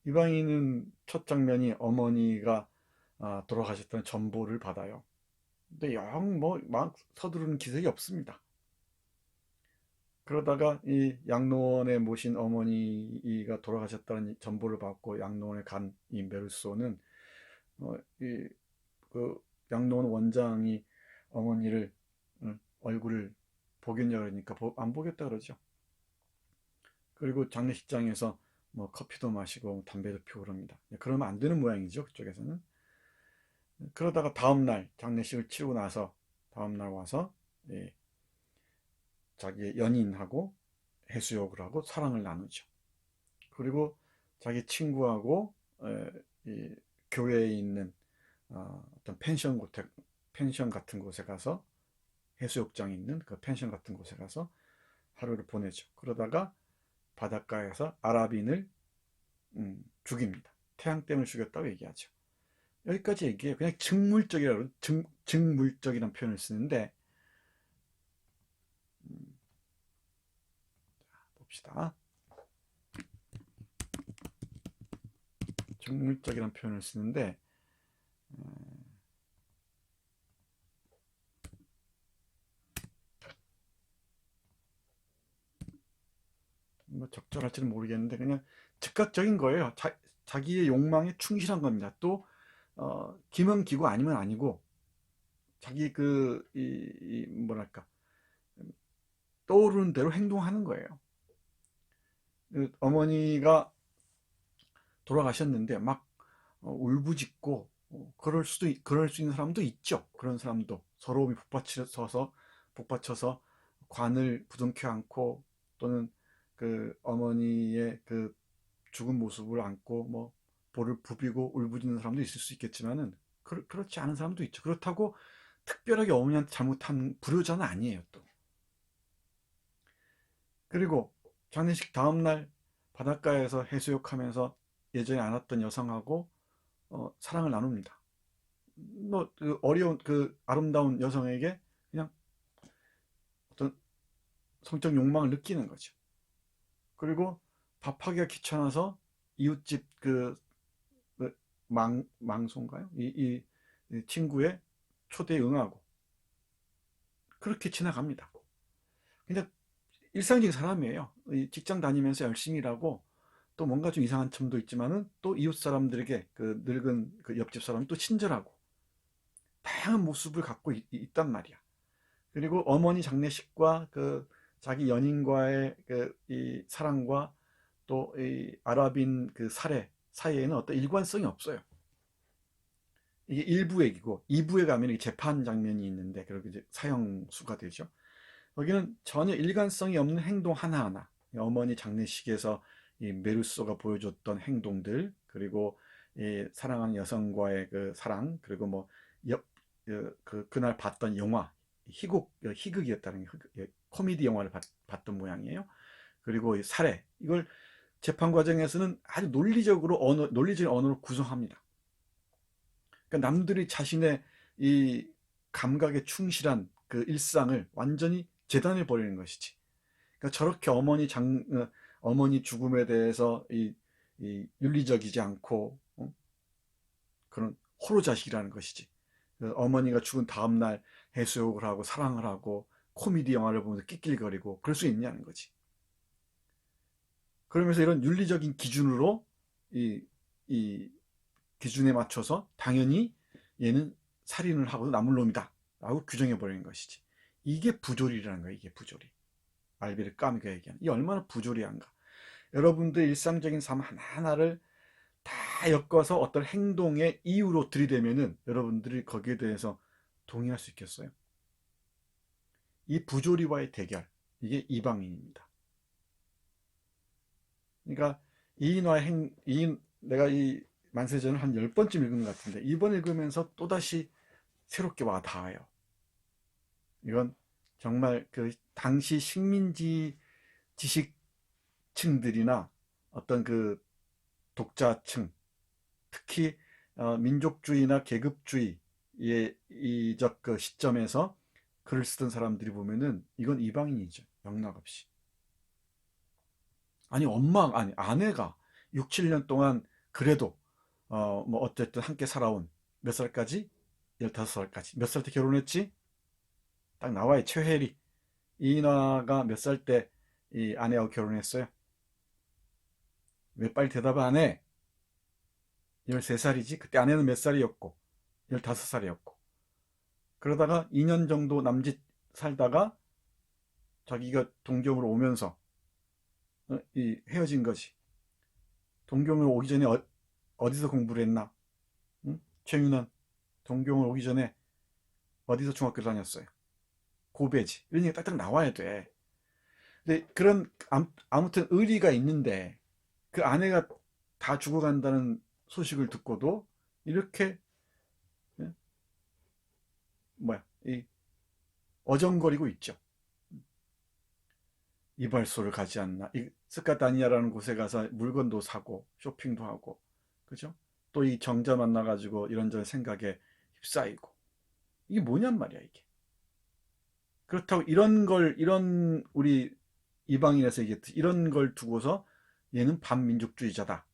이방인은 첫 장면이 어머니가 돌아가셨다는 전보를 받아요. 근데 영 막 서두르는 기색이 없습니다. 그러다가 이 양로원에 모신 어머니가 돌아가셨다는 전보를 받고 양로원에 간 이 메르소는 그 양로원 원장이 어머니를 얼굴을 보겠냐 그러니까 안 보겠다 그러죠. 그리고 장례식장에서 뭐 커피도 마시고 담배도 피우고 그럽니다. 그러면 안 되는 모양이죠, 그쪽에서는. 그러다가 다음날 장례식을 치르고 나서 다음날 와서 자기 연인하고 해수욕을 하고 사랑을 나누죠. 그리고 자기 친구하고 이 교회에 있는 어떤 펜션 같은 곳에 가서 해수욕장 있는 그 펜션 같은 곳에 가서 하루를 보내죠. 그러다가 바닷가에서 아랍인을 죽입니다. 태양 때문에 죽였다고 얘기하죠. 여기까지 얘기해요. 그냥 증물적이라는 표현을 쓰는데 봅시다. 증물적이라는 표현을 쓰는데 뭐 적절할지는 모르겠는데 그냥 즉각적인 거예요. 자기의 욕망에 충실한 겁니다. 또 기면 기고 아니면 아니고 자기 뭐랄까 떠오르는 대로 행동하는 거예요. 어머니가 돌아가셨는데 막 울부짖고 그럴 수 있는 사람도 있죠. 그런 사람도 서러움이 북받쳐서 관을 부둥켜 안고 또는 그 어머니의 그 죽은 모습을 안고 뭐 볼을 부비고 울부짖는 사람도 있을 수 있겠지만은 그렇지 않은 사람도 있죠. 그렇다고 특별하게 어머니한테 잘못한 불효자는 아니에요, 또. 그리고 장례식 다음날 바닷가에서 해수욕하면서 예전에 안았던 여성하고 사랑을 나눕니다. 그 어려운 그 아름다운 여성에게 그냥 어떤 성적 욕망을 느끼는 거죠. 그리고 밥하기가 귀찮아서 이웃집 망소인가요? 이 친구의 초대에 응하고 그렇게 지나갑니다. 그냥 일상적인 사람이에요. 직장 다니면서 열심히 일하고 또 뭔가 좀 이상한 점도 있지만은 또 이웃 사람들에게 그 늙은 그 옆집 사람 또 친절하고 다양한 모습을 갖고 있단 말이야. 그리고 어머니 장례식과 그 자기 연인과의 이 사랑과 또 이 아랍인 그 살해 사이에는 어떤 일관성이 없어요. 이게 1부액이고 2부에 가면 재판 장면이 있는데 그렇게 이제 사형수가 되죠. 거기는 전혀 일관성이 없는 행동 하나하나, 어머니 장례식에서 이 메르소가 보여줬던 행동들, 그리고 이 사랑하는 여성과의 그 사랑, 그리고 뭐 그날 봤던 영화, 희극이었다는 코미디 영화를 봤던 모양이에요. 그리고 이 살해, 이걸 재판 과정에서는 아주 논리적인 언어로 구성합니다. 그러니까 남들이 자신의 이 감각에 충실한 그 일상을 완전히 재단해 버리는 것이지. 그러니까 저렇게 어머니 죽음에 대해서 이 윤리적이지 않고, 그런 호로자식이라는 것이지. 그 어머니가 죽은 다음날 해수욕을 하고 사랑을 하고 코미디 영화를 보면서 낄낄거리고 그럴 수 있냐는 거지. 그러면서 이런 윤리적인 기준으로 이 기준에 맞춰서 당연히 얘는 살인을 하고 남을 놈이다 라고 규정해 버리는 것이지. 이게 부조리라는 거야. 이게 부조리. 알베르 까미가 얘기하는 이 얼마나 부조리한가. 여러분들 일상적인 삶 하나하나를 다 엮어서 어떤 행동의 이유로 들이대면은 여러분들이 거기에 대해서 동의할 수 있겠어요? 이 부조리와의 대결, 이게 이방인입니다. 그러니까 내가 이 만세전을 한 10번쯤 읽은 것 같은데 이번 읽으면서 또다시 새롭게 와 닿아요. 이건 정말 그 당시 식민지 지식층들이나 어떤 그 독자층, 특히 민족주의나 계급주의의 이적 그 시점에서 글을 쓰던 사람들이 보면은 이건 이방인이죠. 영락없이. 아니 아내가 6, 7년 동안 그래도 뭐 어쨌든 함께 살아온 몇 살까지? 15살까지. 몇 살 때 결혼했지? 딱 나와요. 최혜리. 이인화가 몇 살 때 이 아내하고 결혼했어요? 왜 빨리 대답을 안 해? 13살이지? 그때 아내는 몇 살이었고 15살이었고 그러다가 2년 정도 남짓 살다가 자기가 동경으로 오면서 헤어진 거지. 동경을 오기 전에 어디서 공부를 했나? 응? 최윤원 동경을 오기 전에 어디서 중학교를 다녔어요? 고베지. 이런 얘기 딱딱 나와야 돼. 근데 그런 아무튼 의리가 있는데 그 아내가 다 죽어간다는 소식을 듣고도 이렇게 예? 뭐야 이 어정거리고 있죠. 이발소를 가지 않나. 이 스카다니아라는 곳에 가서 물건도 사고 쇼핑도 하고 그죠? 또 이 정자 만나가지고 이런저런 생각에 휩싸이고 이게 뭐냔 말이야 이게. 그렇다고 이런 우리 이방인에서 얘기했듯이 이런 걸 두고서 얘는 반민족주의자다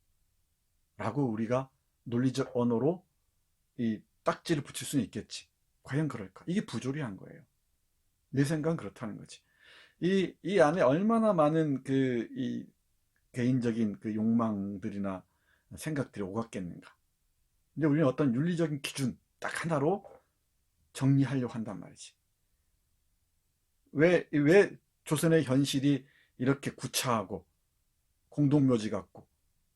라고 우리가 논리적 언어로 이 딱지를 붙일 수는 있겠지. 과연 그럴까? 이게 부조리한 거예요. 내 생각은 그렇다는 거지. 이 안에 얼마나 많은 이 개인적인 그 욕망들이나 생각들이 오갔겠는가. 근데 우리는 어떤 윤리적인 기준 딱 하나로 정리하려고 한단 말이지. 왜 조선의 현실이 이렇게 구차하고 공동묘지 같고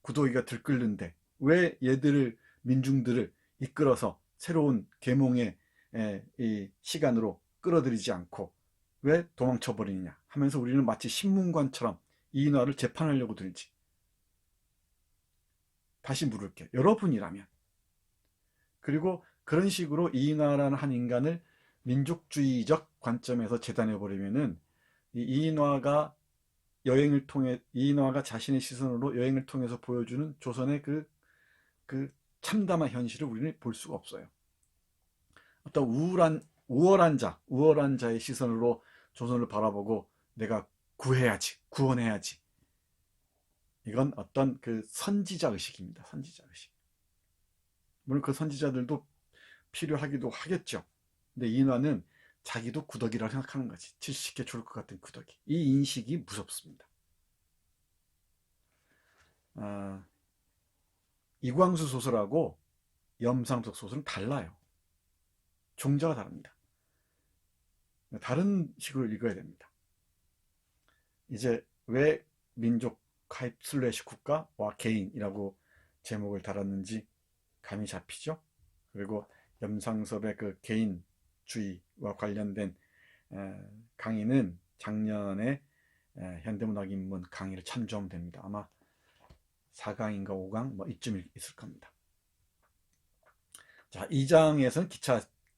구더기가 들끓는데 왜 민중들을 이끌어서 새로운 계몽의 이 시간으로 끌어들이지 않고 왜 도망쳐 버리느냐 하면서 우리는 마치 신문관처럼 이인화를 재판하려고 들지. 다시 물을게. 여러분이라면. 그리고 그런 식으로 이인화라는 한 인간을 민족주의적 관점에서 재단해 버리면은 이 이인화가 자신의 시선으로 여행을 통해서 보여주는 조선의 그 참담한 현실을 우리는 볼 수가 없어요. 어떤 우월한 자의 시선으로 조선을 바라보고 내가 구원해야지. 이건 어떤 그 선지자 의식입니다. 선지자 의식. 물론 그 선지자들도 필요하기도 하겠죠. 근데 이인화는 자기도 구더기라고 생각하는 거지. 70개 죽을 것 같은 구더기. 이 인식이 무섭습니다. 이광수 소설하고 염상석 소설은 달라요. 종자가 다릅니다. 다른 식으로 읽어야 됩니다. 이제 왜 민족 가입 / 국가와 개인이라고 제목을 달았는지 감이 잡히죠? 그리고 염상섭의 그 개인주의와 관련된 강의는 작년에 현대문학인문 강의를 참조하면 됩니다. 아마 4강인가 5강 뭐 이쯤 있을 겁니다. 자, 2장에서는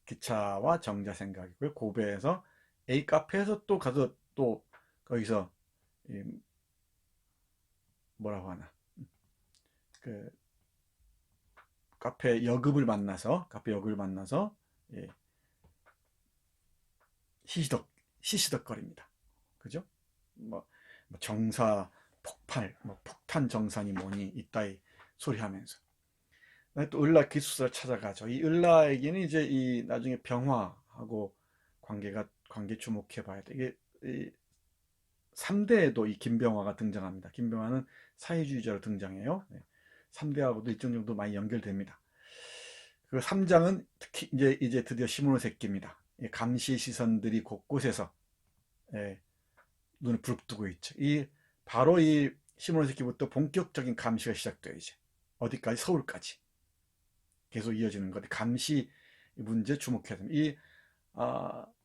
기차와 정자 생각이고요. 고베에서 A 카페에서 또 가서 또 거기서 뭐라고 하나 그 카페 여급을 만나서 예, 시시덕거립니다. 그죠? 뭐 정사 폭발, 뭐 폭탄 정산이 뭐니 이따위 소리하면서 또 을라 기숙사를 찾아가죠. 이 을라에게는 이제 이 나중에 병화하고 관계 주목해봐야 돼. 이게 이 3대에도 이 김병화가 등장합니다. 김병화는 사회주의자로 등장해요. 3대하고도 일정 정도 많이 연결됩니다. 그리고 3장은 특히 이제 드디어 시모노세키입니다. 감시 시선들이 곳곳에서 눈을 부릅뜨고 있죠. 바로 이 시모노세키부터 본격적인 감시가 시작돼요. 이제 어디까지? 서울까지 계속 이어지는 것. 감시 문제 주목해야 됩니다.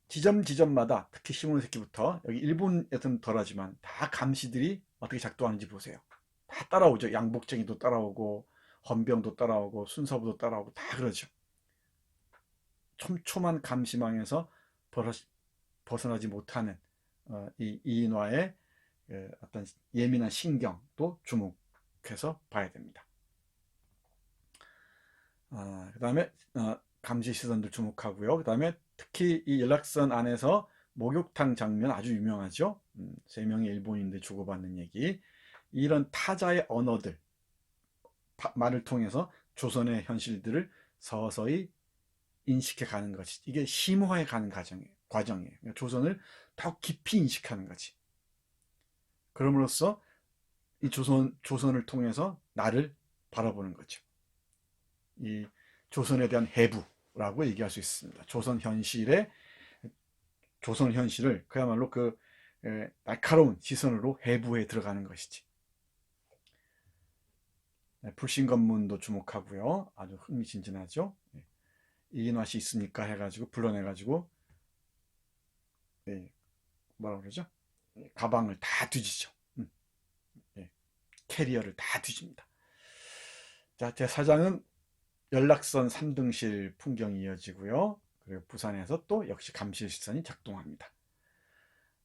지점마다 특히 시모노세키부터 여기 일본에서는 덜하지만 다 감시들이 어떻게 작동하는지 보세요. 다 따라오죠. 양복쟁이도 따라오고 헌병도 따라오고 순서부도 따라오고 다 그러죠. 촘촘한 감시망에서 벗어나지 못하는 이 이인화의 어떤 예민한 신경도 주목해서 봐야 됩니다. 그 다음에 감시 시선들 주목하고요. 그 다음에 특히 이 연락선 안에서 목욕탕 장면 아주 유명하죠. 3명의 일본인들 주고받는 얘기. 이런 타자의 언어들 말을 통해서 조선의 현실들을 서서히 인식해 가는 것이 이게 심화해 가는 과정이에요. 그러니까 조선을 더 깊이 인식하는 거지. 그럼으로써 이 조선을 통해서 나를 바라보는 거죠. 이 조선에 대한 해부라고 얘기할 수 있습니다. 조선 현실을 그야말로 그 날카로운 시선으로 해부해 들어가는 것이지. 불신검문도 주목하고요. 아주 흥미진진하죠. 이인화씨 있으니까 해가지고 불러내가지고 뭐라고 그러죠? 가방을 다 뒤지죠. 캐리어를 다 뒤집니다. 자, 제4장은 연락선 3등실 풍경이 이어지고요. 그리고 부산에서 또 역시 감시 시선이 작동합니다.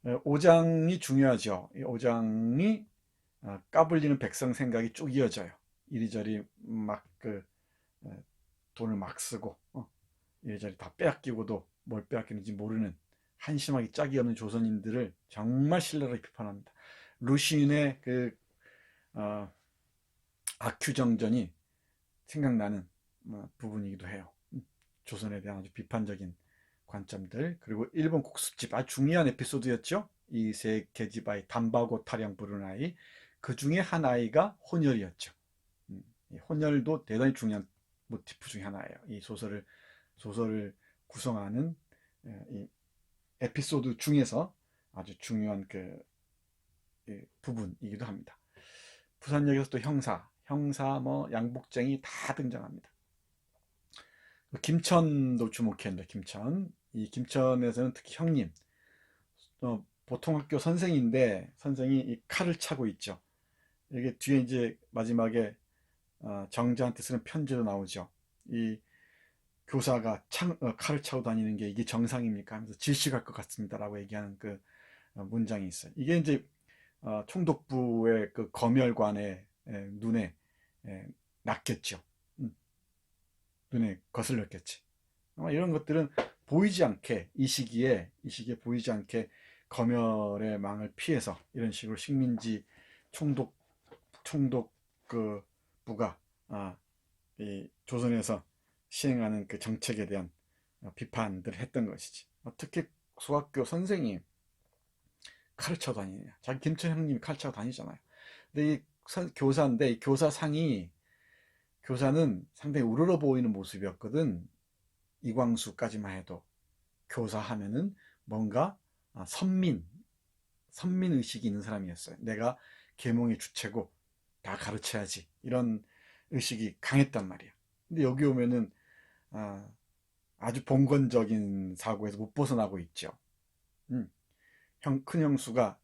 5장이 중요하죠. 이 5장이 까불리는 백성 생각이 쭉 이어져요. 이리저리 막 돈을 막 쓰고 이리저리 다 빼앗기고도 뭘 빼앗기는지 모르는 한심하기 짝이 없는 조선인들을 정말 신랄하게 비판합니다. 루시인의 아큐정전이 생각나는 부분이기도 해요. 조선에 대한 아주 비판적인 관점들. 그리고 일본 국수집 아주 중요한 에피소드였죠. 이 세 계집아이 단바고 타령 부르는 아이, 그 중에 한 아이가 혼혈이었죠. 혼혈도 대단히 중요한 모티프 중에 하나예요. 이 소설을 구성하는 이 에피소드 중에서 아주 중요한 부분이기도 합니다. 부산역에서 또 형사 뭐 양복쟁이 다 등장합니다. 김천도 주목해야 합니다. 이 김천에서는 특히 형님, 보통 학교 선생인데 선생이 이 칼을 차고 있죠. 이게 뒤에 이제 마지막에 정자한테 쓰는 편지로 나오죠. 이 교사가 칼을 차고 다니는 게 이게 정상입니까? 하면서 질식할 것 같습니다라고 얘기하는 그 문장이 있어요. 이게 이제 총독부의 그 검열관의 눈에 났겠죠. 눈에 거슬렸겠지. 아마 이런 것들은 보이지 않게 이 시기에 보이지 않게 검열의 망을 피해서 이런 식으로 식민지 총독 부가 이 조선에서 시행하는 그 정책에 대한 비판들을 했던 것이지. 특히 수학교 선생이 칼을 차고 다니냐. 자기 김천 형님이 칼을 차고 다니잖아요. 근데 이 교사인데 이 교사는 상당히 우러러 보이는 모습이었거든. 이광수까지만 해도 교사하면은 뭔가 선민 의식이 있는 사람이었어요. 내가 계몽의 주체고 다 가르쳐야지 이런 의식이 강했단 말이야. 근데 여기 오면은 아주 봉건적인 사고에서 못 벗어나고 있죠. 음, 큰 형수가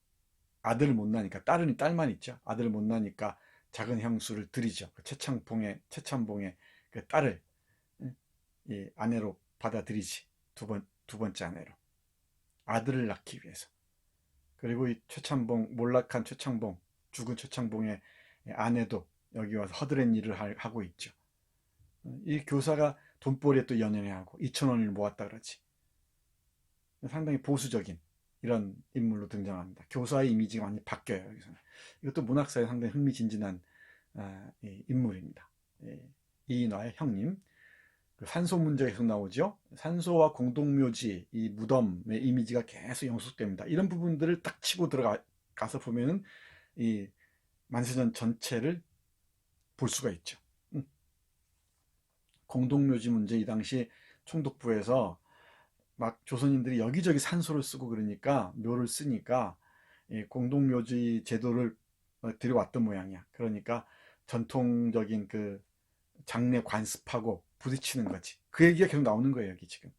아들을 못 낳으니까, 딸만 있죠. 아들을 못 낳으니까 작은 형수를 들이죠. 최참봉의 그 딸을 이 아내로 받아들이지. 두 번째 아내로. 아들을 낳기 위해서. 그리고 이 몰락한 최창봉, 죽은 최창봉의 아내도 여기 와서 허드렛 일을 하고 있죠. 이 교사가 돈벌이에 또 연연해하고 2천 원을 모았다 그러지. 상당히 보수적인 이런 인물로 등장합니다. 교사의 이미지가 완전히 바뀌어요. 여기서는. 이것도 문학사에 상당히 흥미진진한 인물입니다. 이인화의 형님. 그 산소 문제가 계속 나오죠. 산소와 공동묘지, 이 무덤의 이미지가 계속 영속됩니다. 이런 부분들을 딱 치고 들어가서 보면은 이 만세전 전체를 볼 수가 있죠. 공동묘지 문제, 이 당시 총독부에서 막 조선인들이 여기저기 산소를 쓰고 그러니까, 묘를 쓰니까 공동묘지 제도를 들여왔던 모양이야. 그러니까 전통적인 그 장례 관습하고 부딪히는 거지. 그 얘기가 계속 나오는 거예요, 여기 지금.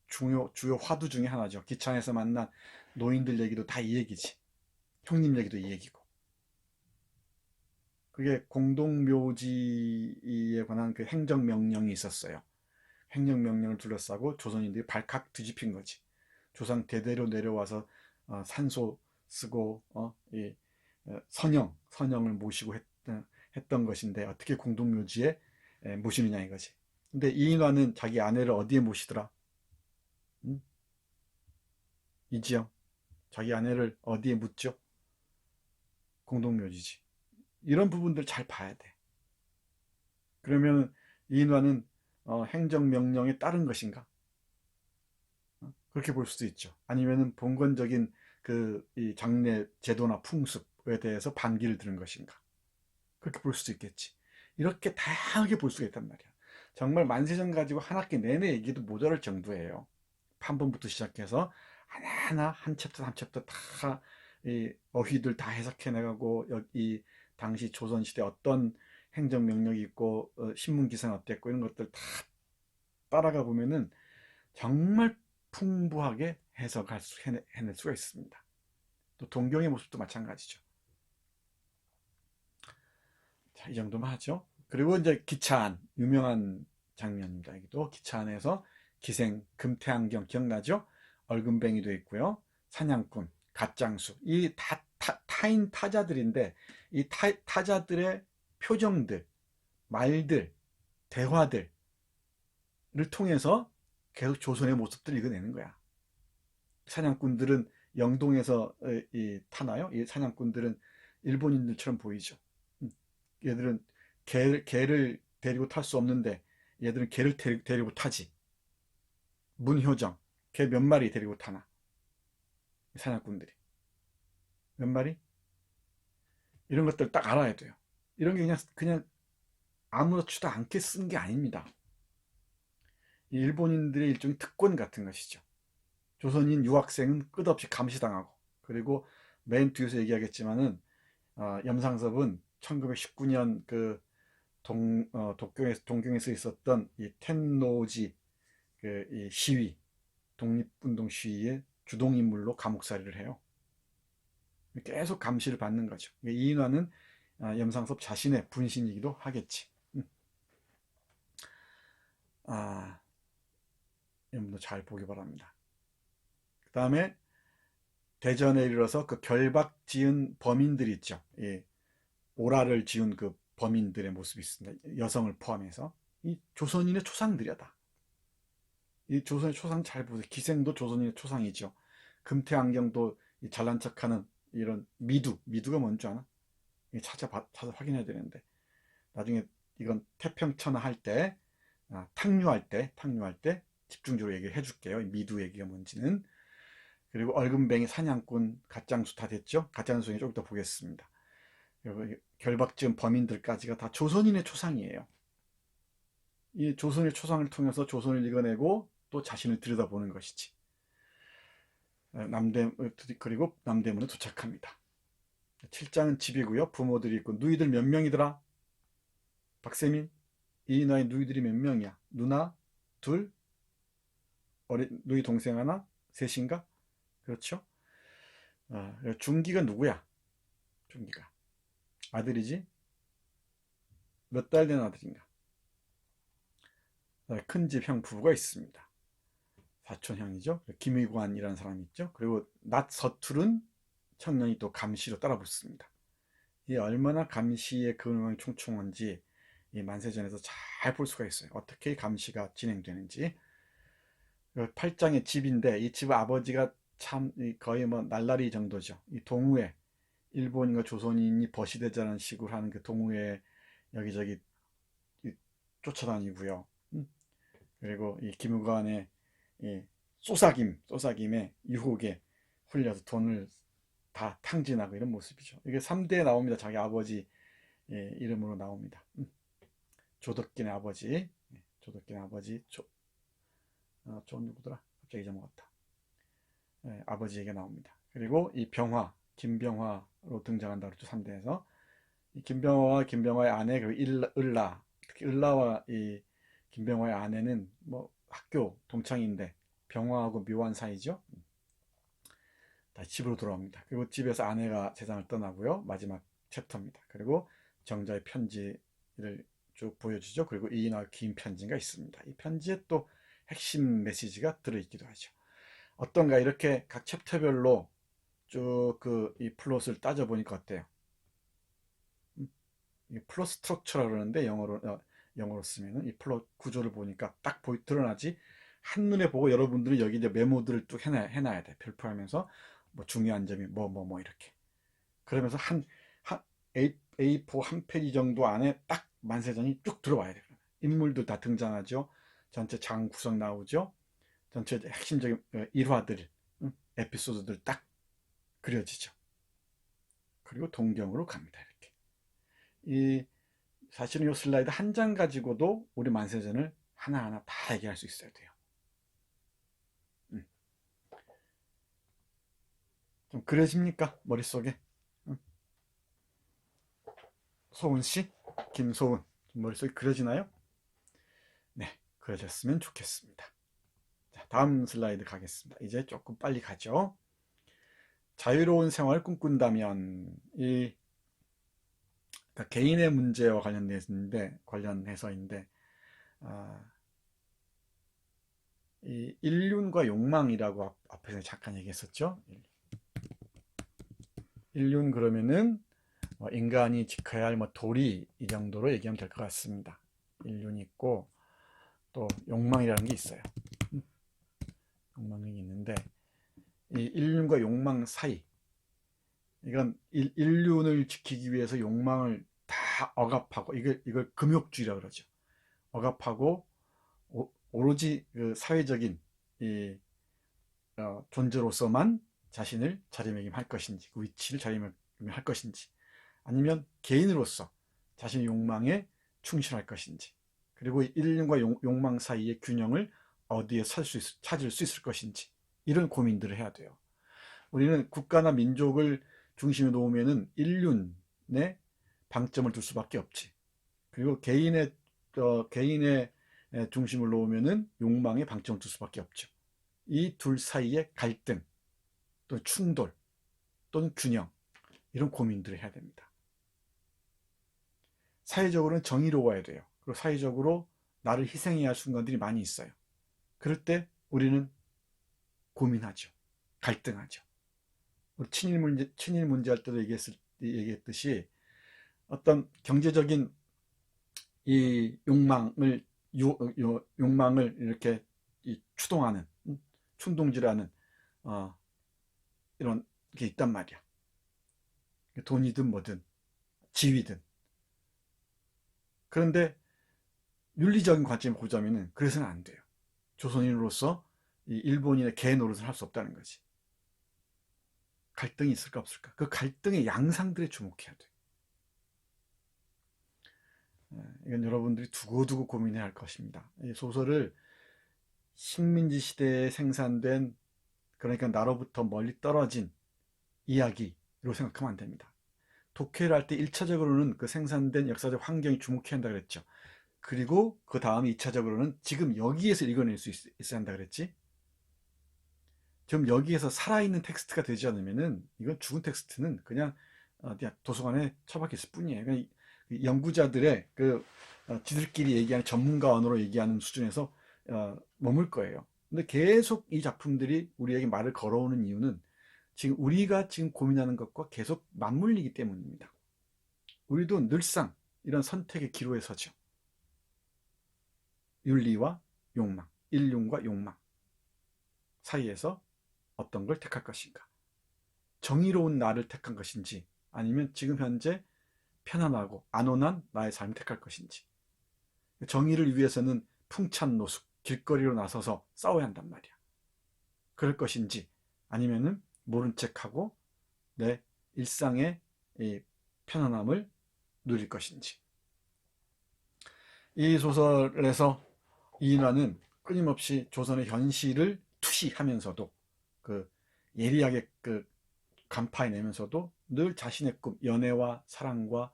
주요 화두 중에 하나죠. 기창에서 만난 노인들 얘기도 다 이 얘기지. 형님 얘기도 이 얘기고. 그게 공동묘지에 관한 그 행정명령이 있었어요. 행정명령을 둘러싸고 조선인들이 발칵 뒤집힌 거지. 조상 대대로 내려와서 산소 쓰고 선영을 모시고 했던 것인데 어떻게 공동묘지에 모시느냐 이거지. 근데 이인화는 자기 아내를 어디에 모시더라? 응? 이지영. 자기 아내를 어디에 묻죠? 공동묘지지. 이런 부분들 잘 봐야 돼. 그러면 이인화는 행정명령에 따른 것인가? 그렇게 볼 수도 있죠. 아니면은 봉건적인 이 장례 제도나 풍습에 대해서 반기를 드는 것인가? 그렇게 볼 수도 있겠지. 이렇게 다양하게 볼 수가 있단 말이야. 정말 만세전 가지고 한 학기 내내 얘기도 모자랄 정도예요. 판본부터 시작해서 하나하나 한 챕터 한 챕터 다 어휘들 다 해석해 나가고, 이 당시 조선시대 어떤 행정명령이 있고 신문 기사는 어땠고 이런 것들 다 따라가 보면은 정말 풍부하게 해낼 수가 있습니다. 또 동경의 모습도 마찬가지죠. 자, 이 정도만 하죠. 그리고 이제 기차안, 유명한 장면입니다. 여기도 기차안에서 기생, 금태안경 기억나죠? 얼금뱅이도 있고요. 사냥꾼, 갓장수, 이 다 타인 타자들인데, 이 타자들의 표정들, 말들, 대화들을 통해서 계속 조선의 모습들을 읽어내는 거야. 사냥꾼들은 영동에서 타나요? 이 사냥꾼들은 일본인들처럼 보이죠. 얘들은 개를 데리고 탈 수 없는데 얘들은 개를 데리고 타지. 문효정, 개 몇 마리 데리고 타나? 사냥꾼들이 몇 마리? 이런 것들 딱 알아야 돼요. 이런 게 그냥 아무렇지도 않게 쓴 게 아닙니다. 일본인들의 일종의 특권 같은 것이죠. 조선인 유학생은 끝없이 감시당하고, 그리고 맨 뒤에서 얘기하겠지만은 염상섭은 1919년 그 동경에서 있었던 이 텐노지 이 시위, 독립운동 시위의 주동인물로 감옥살이를 해요. 계속 감시를 받는 거죠. 이인화는 염상섭 자신의 분신이기도 하겠지. 여러분도 잘 보기 바랍니다. 그 다음에 대전에 이르러서 그 결박 지은 범인들이 있죠. 예, 오라를 지은 그 범인들의 모습이 있습니다. 여성을 포함해서. 이 조선인의 초상들이다. 이 조선의 초상 잘 보세요. 기생도 조선인의 초상이죠. 금태안경도 잘난 척하는 이런 미두가 뭔지 아나? 찾아 확인해야 되는데, 나중에 이건 태평천하 할 때, 탕류할 때 집중적으로 얘기해 줄게요. 미두 얘기가 뭔지는. 그리고 얼금뱅이, 사냥꾼, 갓장수 다 됐죠? 갓장수 좀 이따 보겠습니다. 결박 지은 범인들까지가 다 조선인의 초상이에요. 이 조선의 초상을 통해서 조선을 읽어내고 또 자신을 들여다보는 것이지. 그리고 남대문에 도착합니다. 7장은 집이고요. 부모들이 있고, 누이들 몇 명이더라? 박세민? 이 나이 누이들이 몇 명이야? 누나 둘, 누이 동생 하나, 셋인가? 그렇죠? 중기가 누구야? 중기가 아들이지? 몇 달 된 아들인가? 큰 집 형 부부가 있습니다. 사촌형이죠. 김의관이라는 사람이 있죠. 그리고 낯 서투른 청년이 또 감시로 따라 붙습니다. 이 얼마나 감시의 근황이 총총한지 이 만세전에서 잘 볼 수가 있어요. 어떻게 감시가 진행되는지. 8장의 집인데 이 집 아버지가 참 거의 뭐 날라리 정도죠. 이 동우에 일본인과 조선인이 버시대자라는 식으로 하는 그 동우에 여기저기 쫓아다니고요. 그리고 이 김의관의 이 쏘사김의 유혹에 홀려서 돈을 다 탕진하고 이런 모습이죠. 이게 3대에 나옵니다. 자기 아버지 이름으로 나옵니다. 조덕균의 아버지, 조덕균의 아버지, 조 누구더라? 갑자기 잊어먹었다. 아버지에게 나옵니다. 그리고 이 병화, 김병화로 등장한다 그랬죠. 3대에서. 이 김병화와 김병화의 아내, 그리고 을라, 특히 을라와 이 김병화의 아내는 뭐 학교 동창인데 병화하고 묘한 사이죠. 다시 집으로 돌아옵니다. 그리고 집에서 아내가 세상을 떠나고요. 마지막 챕터입니다. 그리고 정자의 편지를 쭉 보여주죠. 그리고 이나 긴 편지가 있습니다. 이 편지에 또 핵심 메시지가 들어있기도 하죠. 어떤가 이렇게 각 챕터별로 쭉 이 플롯을 따져보니까 어때요? 이 플롯 스트럭처라고 그러는데 영어로 쓰면은 이 플롯 구조를 보니까 딱 드러나지. 한눈에 보고 여러분들은 여기 이제 메모들을 쭉 해놔야 돼. 별표하면서 뭐 중요한 점이 뭐 이렇게. 그러면서 A4 한 페이지 정도 안에 딱 만세전이 쭉 들어와야 돼요. 인물들 다 등장하죠. 전체 장 구성 나오죠. 전체 핵심적인 일화들, 에피소드들 딱 그려지죠. 그리고 동경으로 갑니다. 이렇게. 사실은 이 슬라이드 한 장 가지고도 우리 만세전을 하나하나 다 얘기할 수 있어야 돼요. 좀 그려집니까? 머릿속에? 소은씨? 김소은. 머릿속에 그려지나요? 네, 그려졌으면 좋겠습니다. 자, 다음 슬라이드 가겠습니다. 이제 조금 빨리 가죠. 자유로운 생활을 꿈꾼다면 그러니까 개인의 문제와 관련해서인데 이 인륜과 욕망이라고 앞에서 잠깐 얘기했었죠. 인륜 그러면은 인간이 지켜야 할 도리 이 정도로 얘기하면 될 것 같습니다. 인륜이 있고 또 욕망이라는 게 있어요. 욕망이 있는데 이 인륜과 욕망 사이, 이건 인륜을 지키기 위해서 욕망을 다 억압하고 이걸 금욕주의라고 그러죠. 억압하고 오로지 그 사회적인 존재로서만 자신을 자리매김할 것인지, 그 위치를 자리매김할 것인지, 아니면 개인으로서 자신의 욕망에 충실할 것인지, 그리고 인륜과 욕망 사이의 균형을 어디에 찾을 수 있을 것인지, 이런 고민들을 해야 돼요. 우리는 국가나 민족을 중심에 놓으면은 인륜에 방점을 둘 수밖에 없지. 그리고 개인의 중심을 놓으면은 욕망에 방점을 둘 수밖에 없죠. 이 둘 사이의 갈등, 또는 충돌, 또는 균형, 이런 고민들을 해야 됩니다. 사회적으로는 정의로워야 돼요. 그리고 사회적으로 나를 희생해야 할 순간들이 많이 있어요. 그럴 때 우리는 고민하죠. 갈등하죠. 우리 친일 문제 할 때도 얘기했듯이 어떤 경제적인 이 욕망을 이렇게 추동하는, 충동질하는 이런 게 있단 말이야. 돈이든 뭐든 지위든. 그런데 윤리적인 관점을 보자면은 그래서는 안 돼요. 조선인으로서 이 일본인의 개 노릇을 할 수 없다는 거지. 갈등이 있을까 없을까? 그 갈등의 양상들에 주목해야 돼. 이건 여러분들이 두고두고 고민해야 할 것입니다. 이 소설을 식민지 시대에 생산된, 그러니까 나로부터 멀리 떨어진 이야기로 생각하면 안 됩니다. 독해를 할 때 1차적으로는 그 생산된 역사적 환경에 주목해야 한다고 그랬죠. 그리고 그 다음에 2차적으로는 지금 여기에서 읽어낼 수 있어야 한다 그랬지. 지금 여기에서 살아있는 텍스트가 되지 않으면은 이건 죽은 텍스트는 그냥 도서관에 처박혀 있을 뿐이에요. 그냥 연구자들의 지들끼리 얘기하는 전문가 언어로 얘기하는 수준에서 머물 거예요. 근데 계속 이 작품들이 우리에게 말을 걸어오는 이유는 지금 우리가 지금 고민하는 것과 계속 맞물리기 때문입니다. 우리도 늘상 이런 선택의 기로에 서죠. 윤리와 욕망, 인륜과 욕망 사이에서 어떤 걸 택할 것인가? 정의로운 나를 택한 것인지, 아니면 지금 현재 편안하고 안온한 나의 삶을 택할 것인지. 정의를 위해서는 풍찬노숙, 길거리로 나서서 싸워야 한단 말이야. 그럴 것인지, 아니면은 모른 척하고 내 일상의 이 편안함을 누릴 것인지. 이 소설에서 이인화는 끊임없이 조선의 현실을 투시하면서도 예리하게 간파해내면서도 늘 자신의 꿈, 연애와 사랑과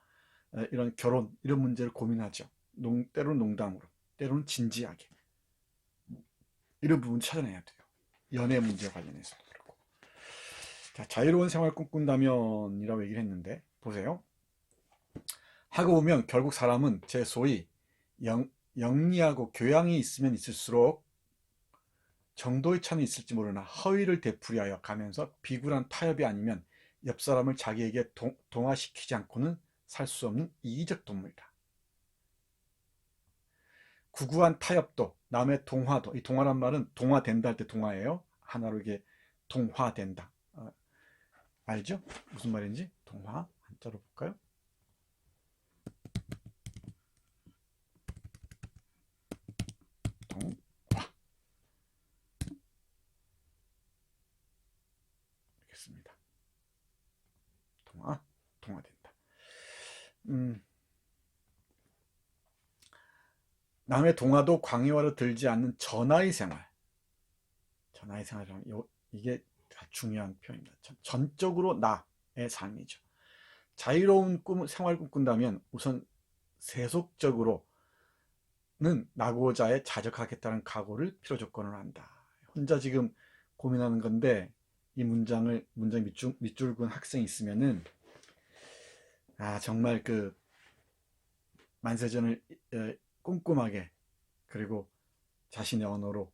이런 결혼, 이런 문제를 고민하죠. 때로는 농담으로, 때로는 진지하게. 이런 부분 찾아내야 돼요. 연애 문제 관련해서. 그렇고. 자, 자유로운 생활 꿈꾼다면이라고 얘기를 했는데, 보세요. 하고 보면 결국 사람은 제 소위 영리하고 교양이 있으면 있을수록 정도의 차는 있을지 모르나 허위를 되풀이하여 가면서 비굴한 타협이 아니면 옆 사람을 자기에게 동화시키지 않고는 살 수 없는 이기적 동물이다. 구구한 타협도 남의 동화도, 이 동화란 말은 동화된다 할 때 동화예요. 하나로 이게 동화된다. 알죠? 무슨 말인지? 동화 한자로 볼까요? 동화. 알겠습니다. 동화된다. 남의 동화도 광의화로 들지 않는 전하의 생활. 전하의 생활이란 이게 중요한 표현입니다. 전적으로 나의 삶이죠. 자유로운 생활을 꿈꾼다면 우선 세속적으로는 나고자에 자적하겠다는 각오를 필요 조건으로 한다. 혼자 지금 고민하는 건데 이 문장 밑줄 그은 학생이 있으면은 정말 만세전을 꼼꼼하게 그리고 자신의 언어로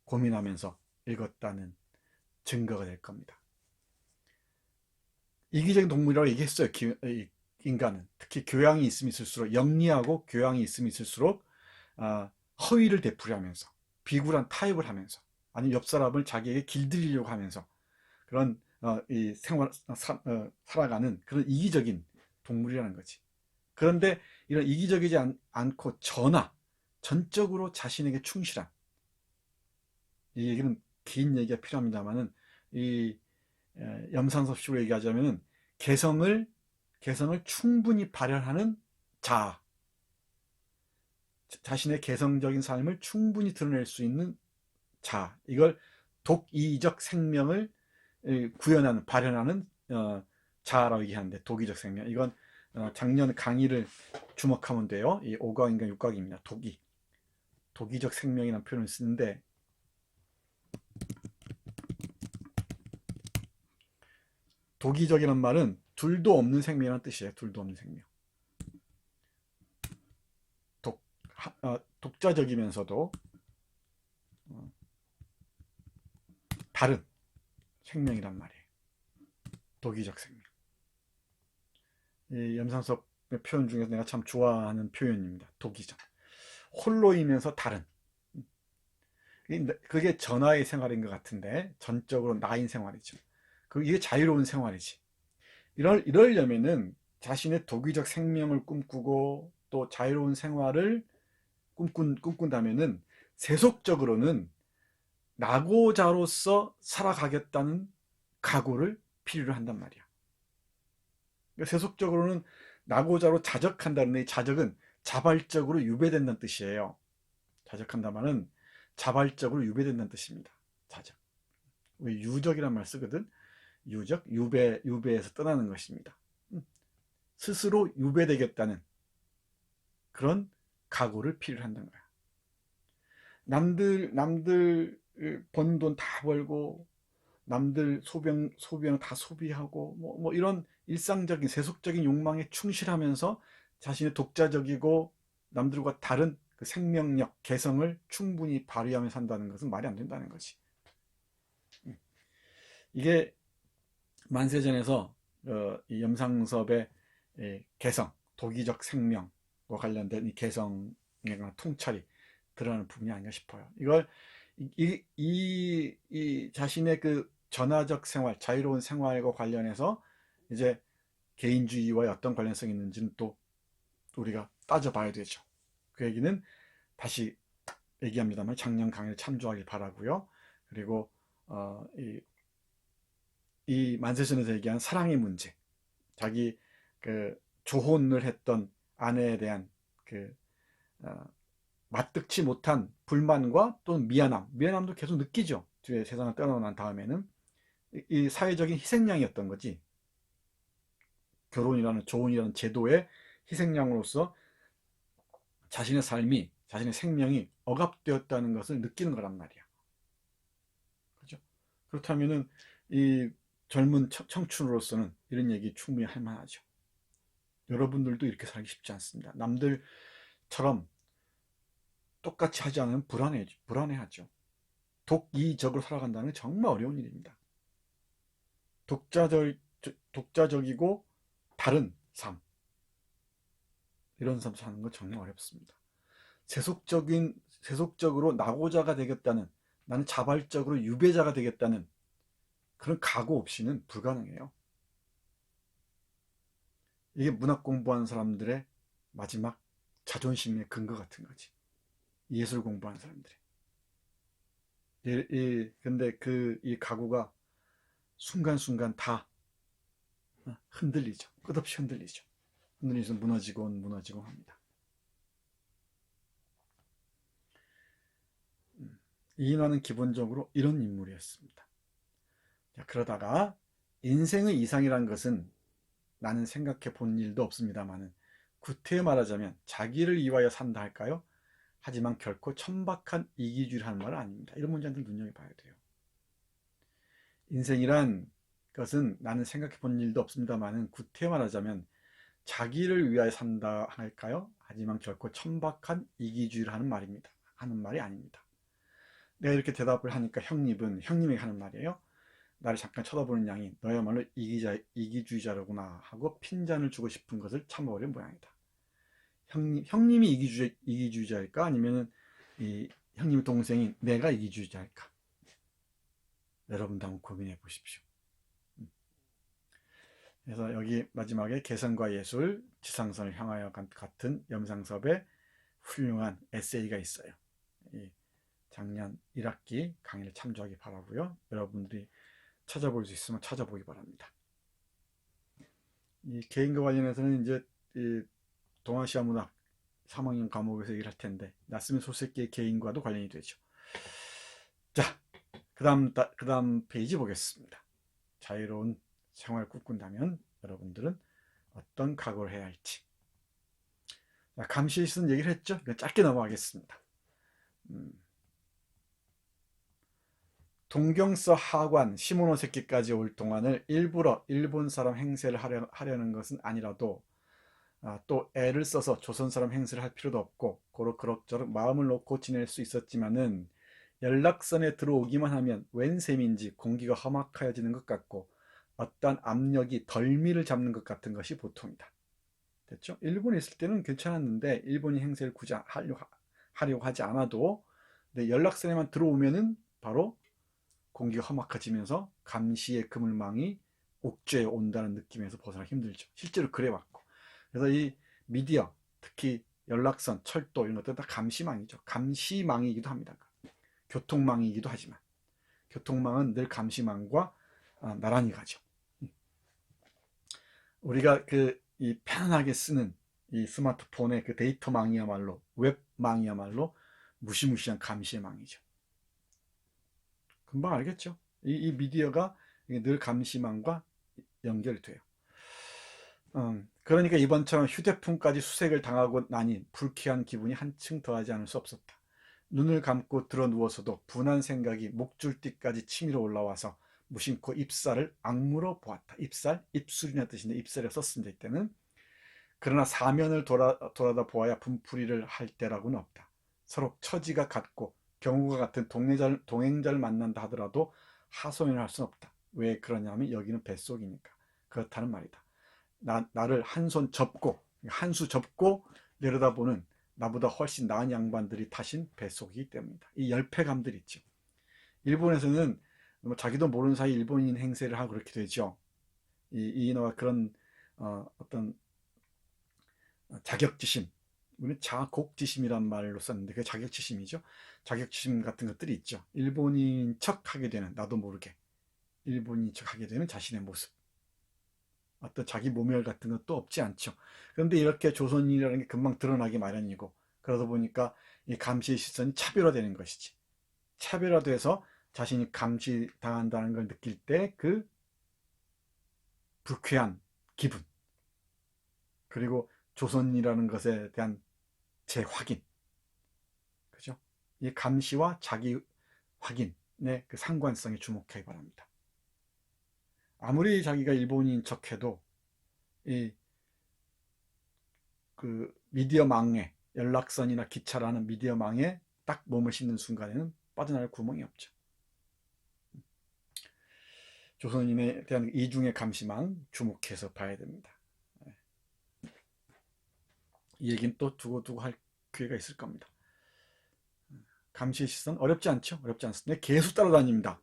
고민하면서 읽었다는 증거가 될 겁니다. 이기적인 동물이라고 얘기했어요. 인간은 특히 교양이 있으면 있을수록, 영리하고 교양이 있으면 있을수록 허위를 되풀이하면서 비굴한 타협을 하면서, 아니면 옆 사람을 자기에게 길들이려고 하면서 그런 살아가는 그런 이기적인 동물이라는 거지. 그런데 이런 이기적이지 않고 전적으로 자신에게 충실한, 이 얘기는 긴 얘기가 필요합니다만은 이 염산섭식으로 얘기하자면은 개성을 충분히 발현하는 자아, 자신의 개성적인 삶을 충분히 드러낼 수 있는 자아, 이걸 독이적 생명을 구현하는, 발현하는 자아라고 얘기하는데, 독이적 생명, 이건 작년 강의를 주목하면 돼요. 이 5강인가 6강입니다. 독이적 생명이라는 표현을 쓰는데, 독이적이란 말은 둘도 없는 생명이라는 뜻이에요. 둘도 없는 생명. 독자적이면서도 다른 생명이란 말이에요. 독이적 생명. 이 염산섭의 표현 중에서 내가 참 좋아하는 표현입니다. 독이적. 홀로이면서 다른. 그게 전하의 생활인 것 같은데, 전적으로 나인 생활이죠. 이게 자유로운 생활이지. 이러려면은 자신의 독이적 생명을 꿈꾸고 또 자유로운 생활을 꿈꾼다면은 세속적으로는 낙오자로서 살아가겠다는 각오를 필요로 한단 말이야. 그러니까 세속적으로는 낙오자로 자적한다는, 이 자적은 자발적으로 유배된다는 뜻이에요. 자적한다면은 자발적으로 유배된다는 뜻입니다. 자적. 우리 유적이란 말 쓰거든. 유적, 유배에서 떠나는 것입니다. 스스로 유배되겠다는 그런 각오를 필요로 한다는 거야. 남들 번 돈 다 벌고, 남들 소비형 다 소비하고, 뭐 이런 일상적인 세속적인 욕망에 충실하면서 자신의 독자적이고 남들과 다른 그 생명력, 개성을 충분히 발휘하며 산다는 것은 말이 안 된다는 거지. 이게 만세전에서 이 염상섭의 개성, 도기적 생명과 관련된 이 개성에 관한 통찰이 드러나는 부분이 아닌가 싶어요. 이걸 이 자신의 그 전화적 생활, 자유로운 생활과 관련해서 이제 개인주의와 어떤 관련성이 있는지는 또 우리가 따져봐야 되죠. 그 얘기는 다시 얘기합니다만 작년 강의를 참조하길 바라고요. 그리고 이 만세전에서 얘기한 사랑의 문제, 자기 그 조혼을 했던 아내에 대한 그 맞득치 못한 불만과 또는 미안함도 계속 느끼죠. 뒤에 세상을 떠나고 난 다음에는 이 사회적인 희생양이었던 거지. 결혼이라는 조혼이라는 제도의 희생양으로서 자신의 삶이, 자신의 생명이 억압되었다는 것을 느끼는 거란 말이야. 그죠? 그렇다면은 이 젊은 청춘으로서는 이런 얘기 충분히 할 만하죠. 여러분들도 이렇게 살기 쉽지 않습니다. 남들처럼 똑같이 하지 않으면 불안해하죠. 독이적으로 살아간다는 게 정말 어려운 일입니다. 독자적이고 다른 삶, 이런 삶 사는 건 정말 어렵습니다. 세속적으로 낙오자가 되겠다는, 나는 자발적으로 유배자가 되겠다는 그런 각오 없이는 불가능해요. 이게 문학 공부하는 사람들의 마지막 자존심의 근거 같은 거지. 예술 공부하는 사람들이. 근데 이 각오가 순간순간 다 흔들리죠. 끝없이 흔들리죠. 흔들리면서 무너지곤 합니다. 이인화는 기본적으로 이런 인물이었습니다. 자, 그러다가 인생의 이상이란 것은 나는 생각해 본 일도 없습니다만은 구태여 말하자면 자기를 위하여 산다 할까요? 하지만 결코 천박한 이기주의를 하는 말은 아닙니다. 이런 문장들 눈여겨봐야 돼요. 인생이란 것은 나는 생각해 본 일도 없습니다만은 구태여 말하자면 자기를 위하여 산다 할까요? 하지만 결코 천박한 이기주의를 하는 말이 아닙니다. 내가 이렇게 대답을 하니까 형님에게 하는 말이에요. 나를 잠깐 쳐다보는 양이 너야말로 이기주의자로구나 하고 핀잔을 주고 싶은 것을 참아버린 모양이다. 형님이 이기주의자일까? 아니면 이 형님의 동생인 내가 이기주의자일까? 여러분도 한번 고민해 보십시오. 그래서 여기 마지막에 개성과 예술, 지상선을 향하여 같은 염상섭의 훌륭한 에세이가 있어요. 작년 1학기 강의를 참조하기 바라고요. 여러분들이 찾아볼 수 있으면 찾아보기 바랍니다. 이 개인과 관련해서는 이제 이 동아시아 문학 3학년 과목에서 얘기를 할 텐데 나스미 소세키의 개인과도 관련이 되죠. 자, 그 다음 페이지 보겠습니다. 자유로운 생활을 꿈꾼다면 여러분들은 어떤 각오를 해야 할지. 자, 감시에 있어서 얘기를 했죠. 짧게 넘어가겠습니다. 동경서 하관 시모노세키까지 올 동안을 일부러 일본 사람 행세를 하려는 것은 아니라도 또 애를 써서 조선 사람 행세를 할 필요도 없고 그럭저럭 마음을 놓고 지낼 수 있었지만은 연락선에 들어오기만 하면 웬 셈인지 공기가 험악해지는 것 같고 어떠한 압력이 덜미를 잡는 것 같은 것이 보통이다. 됐죠? 일본에 있을 때는 괜찮았는데 일본이 행세를 굳이 하려고 하지 않아도 연락선에만 들어오면은 바로 공기가 험악해지면서 감시의 그물망이 옥죄어 온다는 느낌에서 벗어나기 힘들죠. 실제로 그래왔고. 그래서 이 미디어, 특히 연락선, 철도 이런 것들 다 감시망이죠. 감시망이기도 합니다. 교통망이기도 하지만 교통망은 늘 감시망과 나란히 가죠. 우리가 이 편안하게 쓰는 이 스마트폰의 그 데이터망이야말로, 웹망이야말로 무시무시한 감시의 망이죠. 금방 알겠죠? 이 미디어가 늘 감시망과 연결돼요. 그러니까 이번처럼 휴대폰까지 수색을 당하고 나니 불쾌한 기분이 한층 더하지 않을 수 없었다. 눈을 감고 들어 누워서도 분한 생각이 목줄띠까지 치밀어 올라와서 무심코 입살을 악물어 보았다. 입살? 입술이라는 뜻인데 입살에 썼습니다. 이때는. 그러나 사면을 돌아다 보아야 분풀이를 할 때라고는 없다. 서로 처지가 같고 경우가 같은 동행자를 만난다 하더라도 하소연을 할 수는 없다. 왜 그러냐면 여기는 뱃속이니까. 그렇다는 말이다. 나를 한 수 접고 내려다보는 나보다 훨씬 나은 양반들이 타신 뱃속이기 때문이다. 이 열패감들 있죠. 일본에서는 뭐 자기도 모르는 사이 일본인 행세를 하고 그렇게 되죠. 이 인어가 그런 어떤 자격지심, 우리는 자곡지심이란 말로 썼는데 그게 자격지심이죠. 자격지심 같은 것들이 있죠. 일본인 척 하게 되는, 나도 모르게 일본인 척 하게 되는 자신의 모습, 어떤 자기 모멸 같은 것도 없지 않죠. 그런데 이렇게 조선인이라는 게 금방 드러나기 마련이고, 그러다 보니까 이 감시의 시선이 차별화되는 것이지. 차별화돼서 자신이 감시당한다는 걸 느낄 때 그 불쾌한 기분, 그리고 조선이라는 것에 대한 재확인, 그죠? 이 감시와 자기 확인의 그 상관성에 주목하기 바랍니다. 아무리 자기가 일본인 척해도 이 그 미디어망에, 연락선이나 기차라는 미디어망에 딱 몸을 싣는 순간에는 빠져나갈 구멍이 없죠. 조선인에 대한 이중의 감시망 주목해서 봐야 됩니다. 이 얘기는 또 두고두고 할 기회가 있을 겁니다. 감시의 시선 어렵지 않죠? 어렵지 않습니다. 계속 따라다닙니다.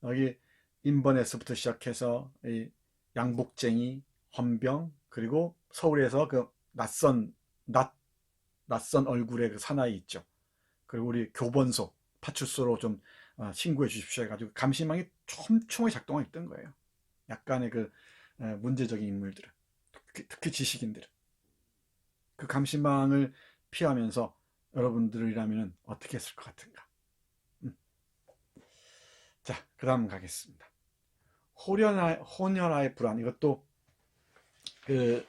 여기 인버네스부터 시작해서 이 양복쟁이, 헌병, 그리고 서울에서 그 낯선 얼굴의 그 사나이 있죠. 그리고 우리 교본소, 파출소로 좀 신고해 주십시오 해가지고 감시망이 촘촘하게 작동하고 있던 거예요. 약간의 그 문제적인 인물들은, 특히 지식인들은. 그 감시망을 피하면서 여러분들이라면 어떻게 했을 것 같은가? 자, 그 다음 가겠습니다. 혼혈아의 불안. 이것도 그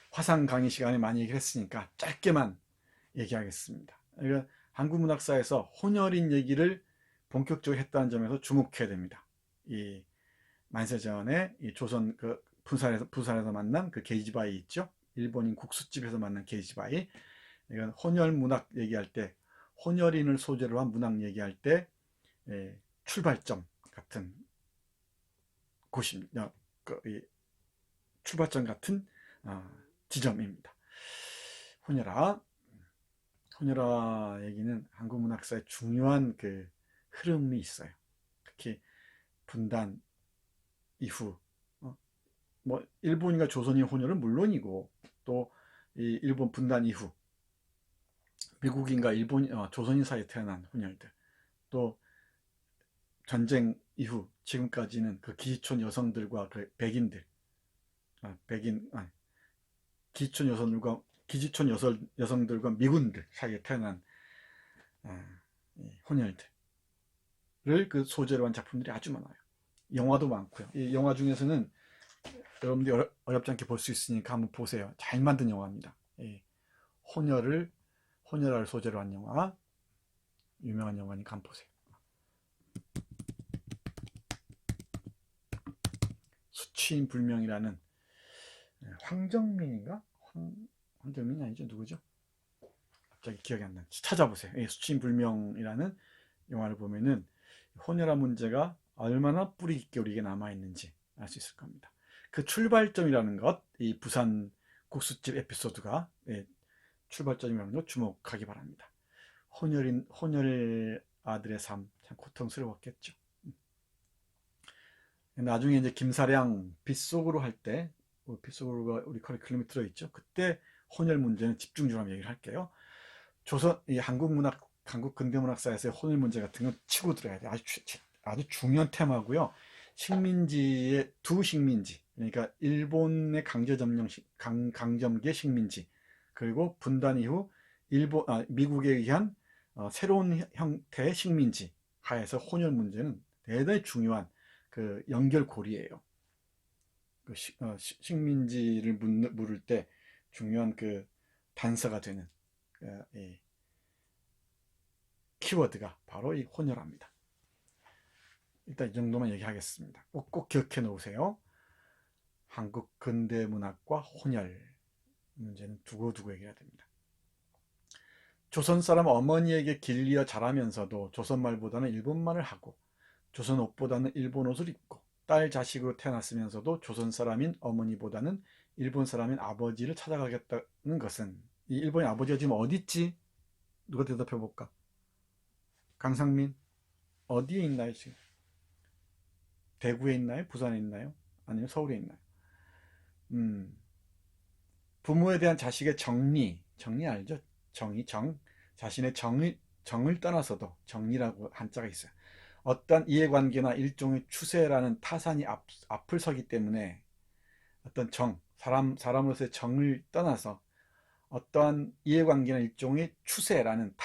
화상 강의 시간에 많이 얘기했으니까 짧게만 얘기하겠습니다. 그러니까 한국문학사에서 혼혈인 얘기를 본격적으로 했다는 점에서 주목해야 됩니다. 이 만세전에 이 조선 그 부산에서 만난 그 게이지바이 있죠? 일본인 국수집에서 만난 게이지바이. 이건 혼혈 문학 얘기할 때, 혼혈인을 소재로 한 문학 얘기할 때 출발점 같은 곳입니다. 출발점 같은 지점입니다. 혼혈아 얘기는 한국 문학사의 중요한 그 흐름이 있어요. 특히 분단 이후, 뭐 일본인과 조선인 혼혈은 물론이고, 또 이 일본 분단 이후 미국인과 조선인 사이에 태어난 혼혈들, 또 전쟁 이후 지금까지는 그 기지촌 여성들과 그 백인들, 기지촌 여성들과 미군들 사이에 태어난 혼혈들을 그 소재로 한 작품들이 아주 많아요. 영화도 많고요. 이 영화 중에서는 여러분들이 어렵지 않게 볼 수 있으니까 한번 보세요. 잘 만든 영화입니다. 혼혈을 소재로 한 영화, 유명한 영화니까 한번 보세요. 수치인불명이라는, 황정민인가? 황정민이 아니죠. 누구죠? 갑자기 기억이 안 나요. 찾아보세요. 수치인불명이라는 영화를 보면은 혼혈화 문제가 얼마나 뿌리 깊게 우리에게 남아있는지 알 수 있을 겁니다. 그 출발점이라는 것, 이 부산 국수집 에피소드가 출발점이라는 것 주목하기 바랍니다. 혼혈 아들의 삶, 참 고통스러웠겠죠. 나중에 이제 김사량 빗속으로 할 때, 빗속으로가 우리 커리큘럼에 들어있죠. 그때 혼혈 문제는 집중적으로 한번 얘기를 할게요. 한국 근대문학사에서의 혼혈 문제 같은 건 치고 들어야 돼요. 아주 중요한 테마고요. 두 식민지, 그러니까 일본의 강점기의 식민지, 그리고 분단 이후 미국에 의한 새로운 형태의 식민지 하에서 혼혈 문제는 대단히 중요한 그 연결고리예요. 식민지를 물을 때 중요한 그 단서가 되는 이 키워드가 바로 이 혼혈합니다. 일단 이 정도만 얘기하겠습니다. 꼭 기억해 놓으세요. 한국 근대 문학과 혼혈 문제는 두고두고 얘기해야 됩니다. 조선 사람 어머니에게 길리어 자라면서도 조선말보다는 일본말을 하고 조선 옷보다는 일본 옷을 입고 딸 자식으로 태어났으면서도 조선 사람인 어머니보다는 일본 사람인 아버지를 찾아가겠다는 것은, 이 일본의 아버지가 지금 어디 있지? 누가 대답해 볼까? 강상민, 어디에 있나요 지금? 대구에 있나요? 부산에 있나요? 아니면 서울에 있나요? 부모에 대한 자식의 정리 알죠? 자신의 정을 떠나서도 정리라고 한자가 있어요. 어떤 이해관계나 일종의 추세라는 타산이 앞을 서기 때문에 어떤 사람으로서의 정을 떠나서 어떠한 이해관계나 일종의 추세라는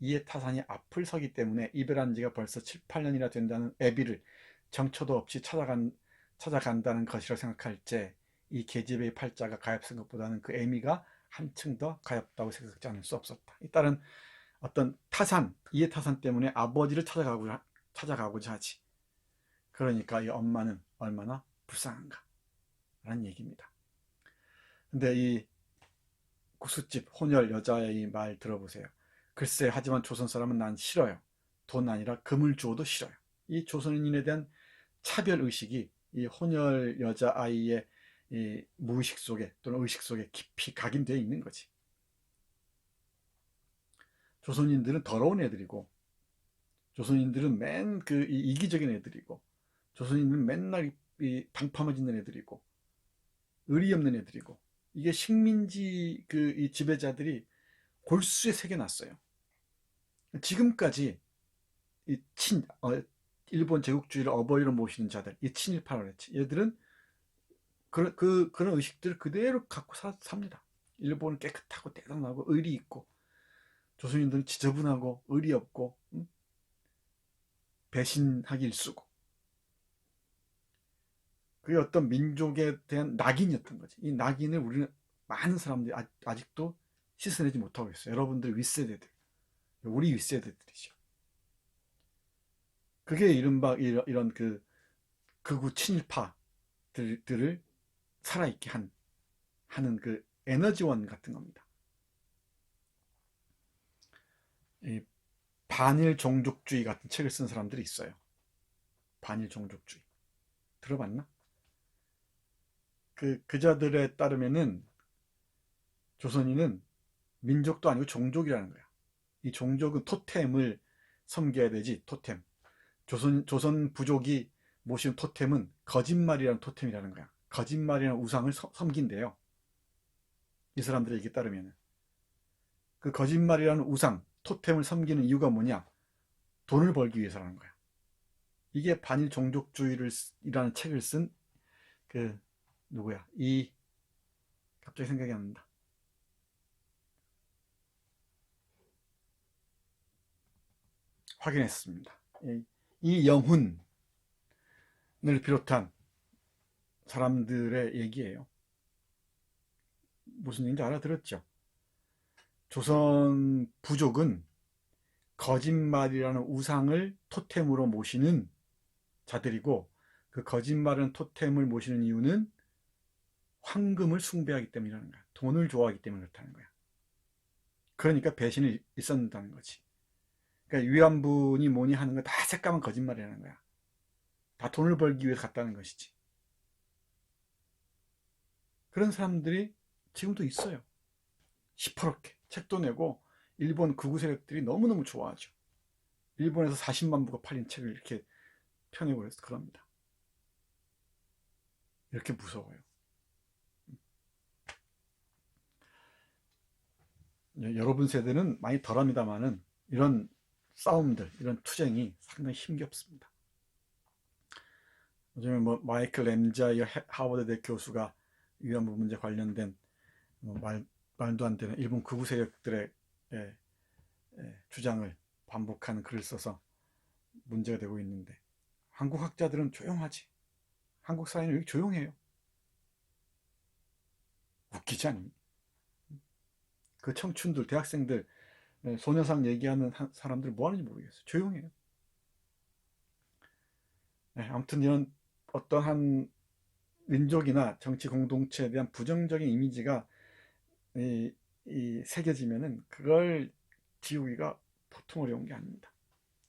이해타산이 앞을 서기 때문에 이별한 지가 벌써 7, 8년이나 된다는 애비를 정처도 없이 찾아간다는 것이라고 생각할 때 이 계집애의 팔자가 가엾은 것보다는 그 애미가 한층 더 가엾다고 생각하지 않을 수 없었다. 이 딸은 어떤 이해타산 때문에 아버지를 찾아가고자 하지. 그러니까 이 엄마는 얼마나 불쌍한가 라는 얘기입니다. 근데 이 구스집 혼혈 여자의 말 들어보세요. 글쎄, 하지만 조선 사람은 난 싫어요. 돈 아니라 금을 주어도 싫어요. 이 조선인에 대한 차별의식이 이 혼혈 여자아이의 이 무의식 속에 또는 의식 속에 깊이 각인되어 있는 거지. 조선인들은 더러운 애들이고, 조선인들은 맨 이기적인 애들이고, 조선인들은 맨날 이 방파모 짓는 애들이고, 의리 없는 애들이고, 이게 식민지 이 지배자들이 골수에 새겨놨어요. 지금까지 이 일본 제국주의를 어버이로 모시는 자들, 이 친일파라고 했지. 얘들은 그런 의식들을 그대로 갖고 삽니다. 일본은 깨끗하고 대단하고 의리 있고, 조선인들은 지저분하고 의리 없고, 배신하기 일쑤고. 그게 어떤 민족에 대한 낙인이었던 거지. 이 낙인을 우리는 많은 사람들이 아직도 씻어내지 못하고 있어요. 여러분들 윗세대들, 우리 윗세대들이죠. 그게 이른바 이런 극우 친일파들을 살아있게 하는 그 에너지원 같은 겁니다. 이 반일 종족주의 같은 책을 쓴 사람들이 있어요. 반일 종족주의 들어봤나? 그자들에 따르면은 조선인은 민족도 아니고 종족이라는 거야. 이 종족은 토템을 섬겨야 되지. 토템. 조선 부족이 모시는 토템은 거짓말이라는 토템이라는 거야. 거짓말이라는 우상을 섬긴대요. 이 사람들의 얘기에 따르면 그 거짓말이라는 우상, 토템을 섬기는 이유가 뭐냐? 돈을 벌기 위해서라는 거야. 이게 반일 종족주의라는 책을 쓴 누구야? 갑자기 생각이 안 난다. 확인했습니다. 이영훈을 비롯한 사람들의 얘기예요. 무슨 얘기인지 알아들었죠? 조선 부족은 거짓말이라는 우상을 토템으로 모시는 자들이고, 그 거짓말은 토템을 모시는 이유는 황금을 숭배하기 때문이라는 거야. 돈을 좋아하기 때문에 그렇다는 거야. 그러니까 배신이 있었다는 거지. 그러니까 위안부니 뭐니 하는 거 다 새까만 거짓말이라는 거야. 다 돈을 벌기 위해서 갔다는 것이지. 그런 사람들이 지금도 있어요. 시퍼렇게 책도 내고, 일본 극우 세력들이 너무너무 좋아하죠. 일본에서 40만 부가 팔린 책을 이렇게 펴내고 그래서 그럽니다. 이렇게 무서워요. 여러분 세대는 많이 덜합니다만은 이런 싸움들, 이런 투쟁이 상당히 힘겹습니다. 요즘에 마이클 램자이 하버드대 교수가 위안부 문제 관련된 말도 안 되는 일본 극우 세력들의 주장을 반복하는 글을 써서 문제가 되고 있는데, 한국 학자들은 조용하지. 한국 사회는 왜 조용해요? 웃기지 않니? 그 청춘들, 대학생들, 소녀상 얘기하는 사람들 뭐 하는지 모르겠어요. 조용해요. 네, 아무튼 이런 어떠한 민족이나 정치 공동체에 대한 부정적인 이미지가 새겨지면은 그걸 지우기가 보통 어려운 게 아닙니다.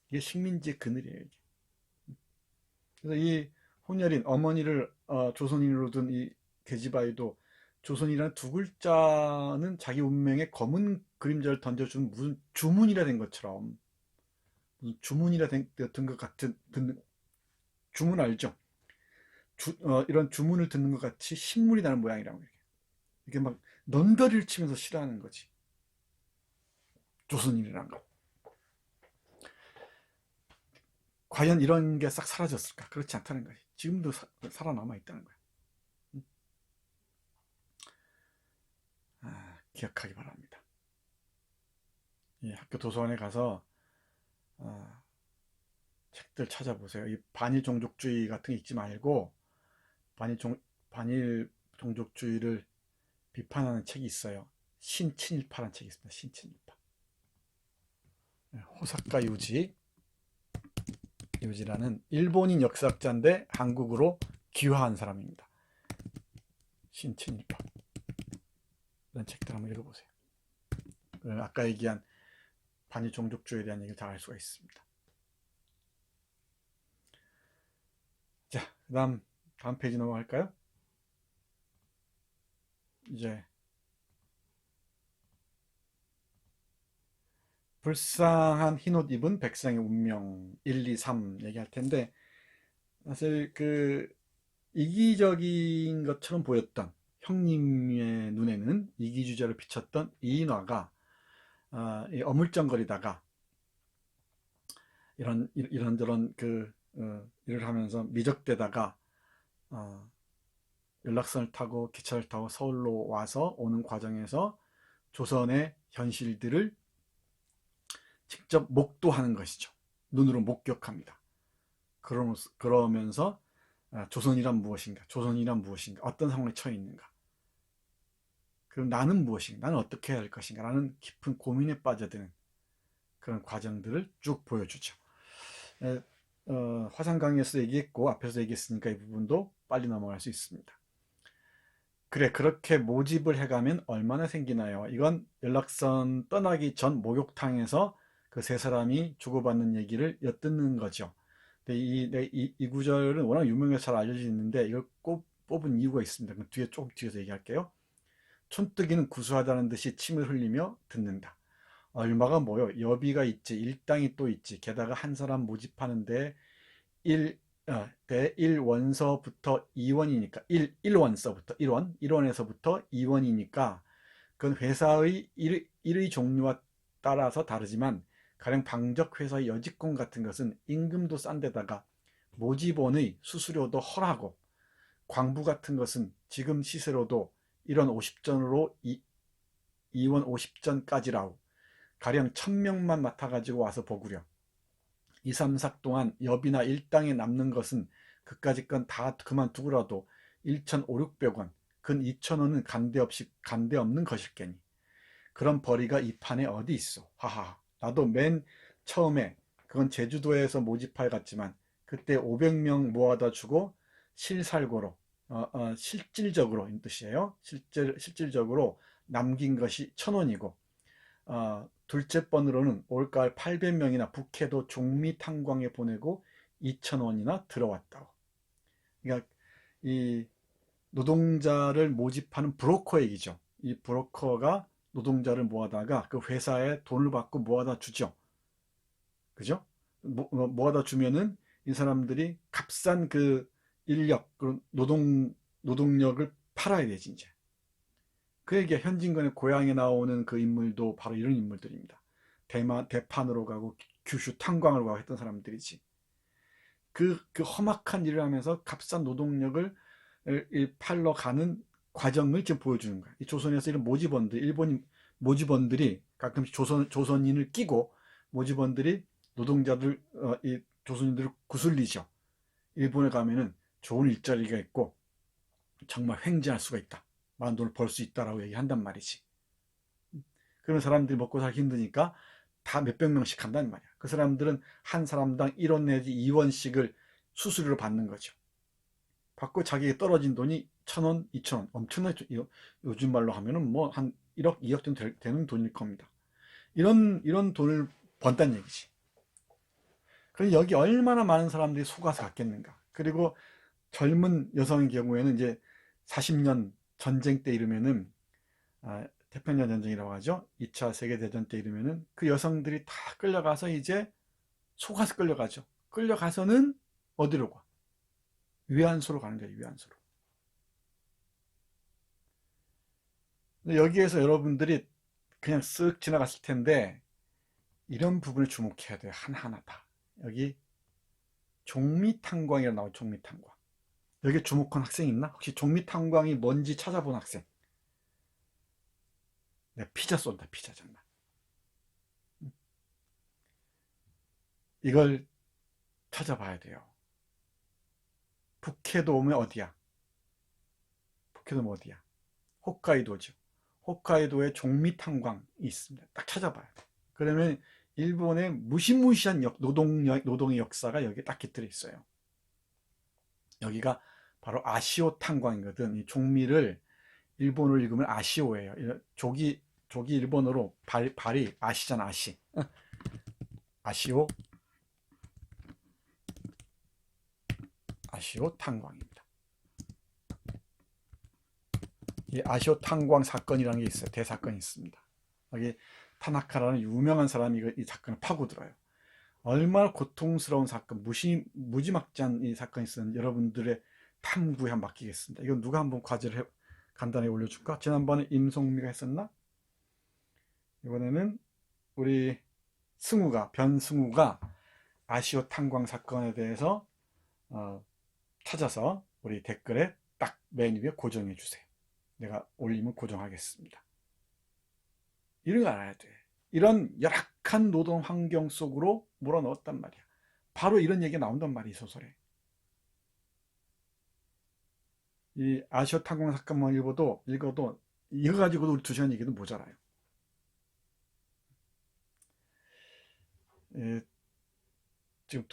이게 식민지의 그늘이에요. 이게. 그래서 이 혼혈인 어머니를 조선인으로 둔 이 계지바이도 조선이라는 두 글자는 자기 운명에 검은 그림자를 던져주는 무슨 주문이라 된 것처럼, 무슨 주문이라 된 것 같은, 주문 알죠? 이런 주문을 듣는 것 같이 신물이 나는 모양이라고. 이게 막 넌더리를 치면서 싫어하는 거지. 조선인이란 거. 과연 이런 게 싹 사라졌을까? 그렇지 않다는 거지. 지금도 살아남아 있다는 거야. 기억하기 바랍니다. 예, 학교 도서관에 가서 책들 찾아보세요. 이 반일 종족주의 같은 게 읽지 말고 반일 종족주의를 비판하는 책이 있어요. 신친일파라는 책이 있습니다. 신친일파. 호사카 유지라는 일본인 역사학자인데 한국으로 귀화한 사람입니다. 신친일파. 이런 책들 한번 읽어보세요. 아까 얘기한 반일 종족주의에 대한 얘기를 다 알 수가 있습니다. 자, 다음 페이지 넘어갈까요? 이제 불쌍한 흰옷 입은 백성의 운명 1, 2, 3 얘기할 텐데, 사실 그 이기적인 것처럼 보였던 형님의 눈에는 이기주의자를 비쳤던 이인화가 어물쩡거리다가 이런저런 일을 하면서 미적대다가 연락선을 타고 기차를 타고 서울로 와서 오는 과정에서 조선의 현실들을 직접 목도하는 것이죠. 눈으로 목격합니다. 그러면서 조선이란 무엇인가, 어떤 상황에 처해 있는가, 그럼 나는 무엇인가, 나는 어떻게 해야 할 것인가 라는 깊은 고민에 빠져드는 그런 과정들을 쭉 보여주죠. 화상 강의에서 얘기했고 앞에서 얘기했으니까 이 부분도 빨리 넘어갈 수 있습니다. 그래, 그렇게 모집을 해가면 얼마나 생기나요? 이건 연락선 떠나기 전 목욕탕에서 그 세 사람이 주고받는 얘기를 엿듣는 거죠. 근데 이 구절은 워낙 유명해서 잘 알려져 있는데 이걸 꼭 뽑은 이유가 있습니다. 조금 뒤에서 얘기할게요. 촌뜨기는 구수하다는 듯이 침을 흘리며 듣는다. 얼마가 뭐요? 여비가 있지, 일당이 또 있지. 게다가 한 사람 모집하는데 1원서부터 2원이니까 1원서부터 1원에서부터 2원이니까 그건 회사의 일의 종류와 따라서 다르지만 가령 방적 회사의 여직공 같은 것은 임금도 싼 데다가 모집원의 수수료도 헐하고 광부 같은 것은 지금 시세로도 1원 50전으로 2원 50전까지라고 가령 1000명만 맡아가지고 와서 보구려. 2, 3, 4 동안 여비나 일당에 남는 것은 그까짓 건 다 그만두고라도 1,500~600원, 근 2,000원은 간데 없는 것일게니. 그런 벌이가 이 판에 어디 있어. 하하. 나도 맨 처음에 그건 제주도에서 모집하여 갔지만 그때 500명 모아다 주고 실살고로 실질적으로 이 뜻이에요. 실질적으로 남긴 것이 1,000원이고 둘째 번으로는 올가을 800명이나 북해도 종미 탄광에 보내고 2,000원이나 들어왔다고. 그러니까 이 노동자를 모집하는 브로커 얘기죠. 이 브로커가 노동자를 모아다가 그 회사에 돈을 받고 모아다 주죠. 그죠? 모아다 주면은 이 사람들이 값싼 그 인력, 그 노동력을 팔아야 되지, 이제. 그에게 현진건의 고향에 나오는 그 인물도 바로 이런 인물들입니다. 대판으로 가고 규슈 탄광을 가고 했던 사람들이지. 그 험악한 일을 하면서 값싼 노동력을 팔러 가는 과정을 지금 보여주는 거야. 이 조선에서 이런 모집원들, 일본 모집원들이 가끔씩 조선인을 끼고 모집원들이 노동자들, 이 조선인들을 구슬리죠. 일본에 가면은 좋은 일자리가 있고 정말 횡재할 수가 있다. 많은 돈을 벌 수 있다라고 얘기한단 말이지. 그런 사람들이 먹고 살기 힘드니까 다 몇백 명씩 한단 말이야. 그 사람들은 한 사람당 1원 내지 2원씩을 수수료로 받는 거죠. 받고 자기에게 떨어진 돈이 1,000원, 2,000원, 엄청나게 요즘 말로 하면은 뭐 한 1억, 2억 정도 되는 돈일 겁니다. 이런 돈을 번다는 얘기지. 그럼 여기 얼마나 많은 사람들이 속아서 갔겠는가. 그리고 젊은 여성의 경우에는 이제 40년 전쟁 때 이르면은, 태평양 전쟁이라고 하죠. 2차 세계대전 때 이르면은 그 여성들이 다 끌려가서 이제 속아서 끌려가죠. 끌려가서는 어디로 가? 위안소로 가는 거예요. 위안소로. 근데 여기에서 여러분들이 그냥 쓱 지나갔을 텐데 이런 부분을 주목해야 돼요. 하나하나 다. 여기 종미탄광이라고 나와요. 종미탄광. 여기 주목한 학생 있나? 혹시 종미탄광이 뭔지 찾아본 학생? 네, 피자 쏜다. 피자 정말. 이걸 찾아봐야 돼요. 북해도 오면 어디야? 북해도 오면 어디야? 홋카이도죠. 홋카이도에 종미탄광이 있습니다. 딱 찾아봐야 돼. 그러면 일본의 무시무시한 노동의 역사가 여기에 딱 깃들어 있어요. 여기가 바로 아시오 탄광이거든. 이 종미를 일본어로 읽으면 아시오예요. 조기 일본어로 발이 아시잖아. 아시. 아시오 탄광입니다. 이 아시오 탄광 사건이라는 게 있어요. 대사건이 있습니다. 여기 타나카라는 유명한 사람이 이 사건을 파고들어요. 얼마나 고통스러운 사건, 무지막지한 이 사건이 있었는지 여러분들의 탐구에 한번 맡기겠습니다. 이건 누가 한번 과제를 간단하게 올려줄까? 지난번에 임송미가 했었나? 이번에는 우리 변승우가 아시오 탄광 사건에 대해서 찾아서 우리 댓글에 딱 맨 위에 고정해 주세요. 내가 올리면 고정하겠습니다. 이런 거 알아야 돼. 이런 열악한 노동 환경 속으로 몰아넣었단 말이야. 바로 이런 얘기가 나온단 말이야, 이 소설에. 이 아시오 탄광 사건만 읽어도 이거 가지고도 우리 2시간 얘기도 모자라요. 지금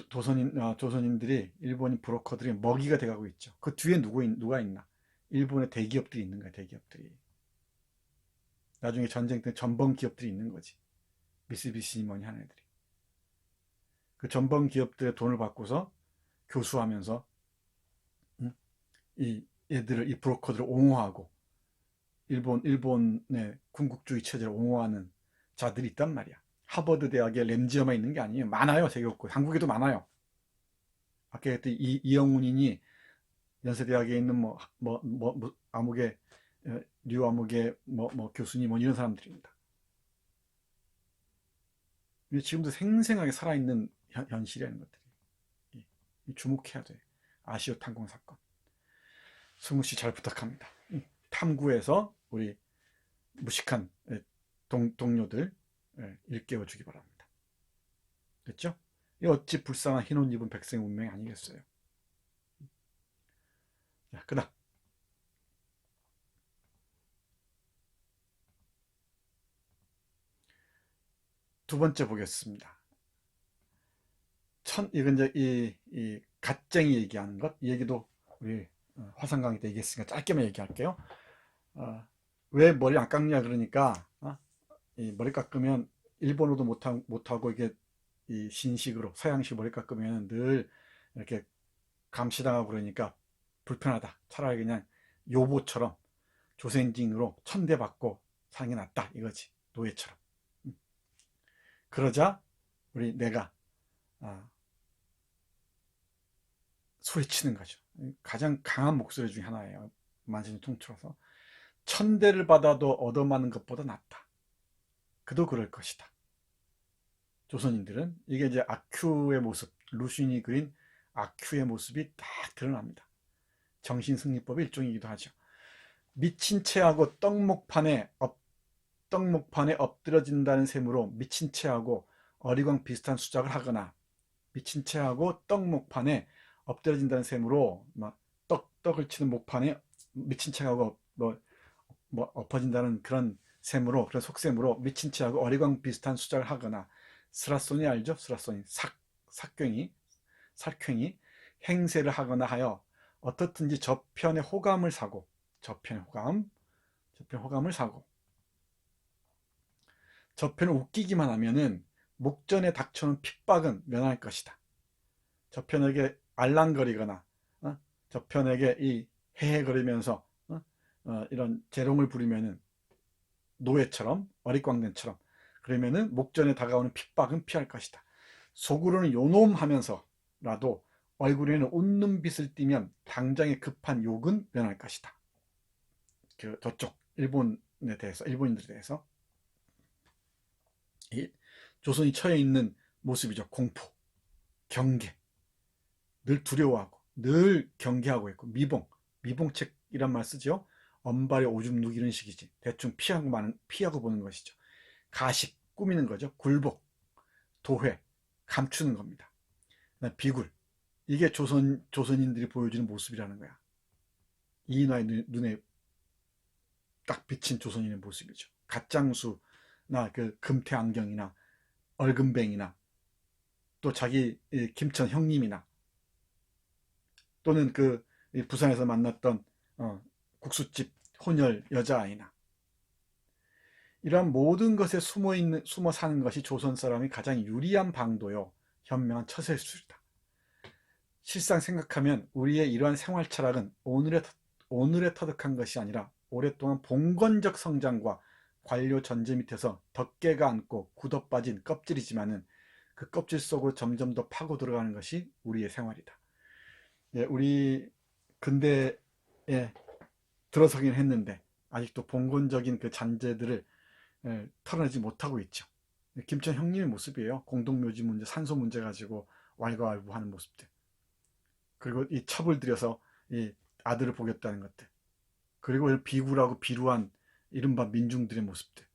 조선인들이 일본인 브로커들이 먹이가 돼가고 있죠. 그 뒤에 누가 있나? 일본의 대기업들이 있는 거야. 대기업들이. 나중에 전쟁 때 전범 기업들이 있는 거지. 미쓰비시 뭐니 하는 애들이. 그 전범 기업들의 돈을 받고서 교수하면서 이 브로커들을 옹호하고 일본의 군국주의 체제를 옹호하는 자들이 있단 말이야. 하버드 대학에 램지어만 있는 게 아니에요. 많아요. 세계국고 한국에도 많아요. 아까 했던 이영훈이니 연세대학에 있는 아무개 류아무개 교수님 이런 사람들입니다. 지금도 생생하게 살아있는 현실이라는 것들이 주목해야 돼. 아시오 탄광 사건. 승우 씨 잘 부탁합니다. 탐구해서 우리 무식한 동료들 일깨워 주기 바랍니다. 됐죠? 어찌 불쌍한 흰 옷 입은 백성의 운명이 아니겠어요. 자, 그다음 두 번째 보겠습니다. 이건 이제 이 갓쟁이 얘기하는 것, 이 얘기도 우리 화상 강의 때 얘기했으니까 짧게만 얘기할게요. 왜 머리 안 깎냐 그러니까 이 머리 깎으면 일본어도 못하고 이게 이 신식으로 서양식 머리 깎으면 늘 이렇게 감시당하고 그러니까 불편하다. 차라리 그냥 요보처럼 조생징으로 천대받고 사는 게 낫다 이거지. 노예처럼. 그러자 내가 소리치는 거죠. 가장 강한 목소리 중에 하나예요. 만신이 통틀어서 천대를 받아도 얻어맞는 것보다 낫다. 그도 그럴 것이다. 조선인들은 이게 이제 아큐의 모습, 루신이 그린 아큐의 모습이 딱 드러납니다. 정신승리법의 일종이기도 하죠. 미친 채하고 떡목판에 엎드려진다는 셈으로 미친 채하고 어리광 비슷한 수작을 하거나 미친 채하고 떡목판에 엎드려진다는 셈으로 떡을 치는 목판에 미친 채하고 뭐 엎어진다는 그런 셈으로, 그런 속셈으로 미친 체하고 어리광 비슷한 수작을 하거나, 스라소니 알죠? 스라소니, 삭괭이, 살쾡이 행세를 하거나 하여 어떻든지 저편의 호감을 사고, 저편의 호감을 사고, 저편을 웃기기만 하면은 목전에 닥쳐오는 핍박은 면할 것이다. 저편에게 알랑거리거나 저편에게 이 헤헤거리면서 이런 재롱을 부리면은 노예처럼, 어릿광den처럼, 그러면은 목전에 다가오는 핍박은 피할 것이다. 속으로는 요놈하면서라도 얼굴에는 웃는 빛을 띠면 당장의 급한 욕은 면할 것이다. 저쪽 일본인들에 대해서 이 조선이 처해 있는 모습이죠. 공포, 경계, 늘 두려워하고 늘 경계하고 있고, 미봉책이란 말 쓰죠. 언발에 오줌 누기는 식이지. 대충 피하고 보는 것이죠. 가식, 꾸미는 거죠. 굴복, 도회, 감추는 겁니다. 비굴, 이게 조선인들이 보여주는 모습이라는 거야. 이인화의 눈에 딱 비친 조선인의 모습이죠. 갓장수나 그 금태 안경이나 얼금뱅이나 또 자기 김천 형님이나 또는 그 부산에서 만났던 국수집 혼혈 여자아이나, 이러한 모든 것에 숨어 사는 것이 조선 사람이 가장 유리한 방도요, 현명한 처세일 수있다. 실상 생각하면 우리의 이러한 생활 철학은 오늘에 터득한 것이 아니라 오랫동안 봉건적 성장과 관료 전제 밑에서 덮개가 안고 굳어빠진 껍질이지만은 그 껍질 속으로 점점 더 파고 들어가는 것이 우리의 생활이다. 예, 우리 근대에 들어서긴 했는데 아직도 봉건적인 그 잔재들을 털어내지 못하고 있죠. 김천 형님의 모습이에요. 공동묘지 문제, 산소 문제 가지고 왈가왈부하는 모습들, 그리고 이 첩을 들여서 이 아들을 보겠다는 것들, 그리고 비굴하고 비루한 이른바 민중들의 모습들,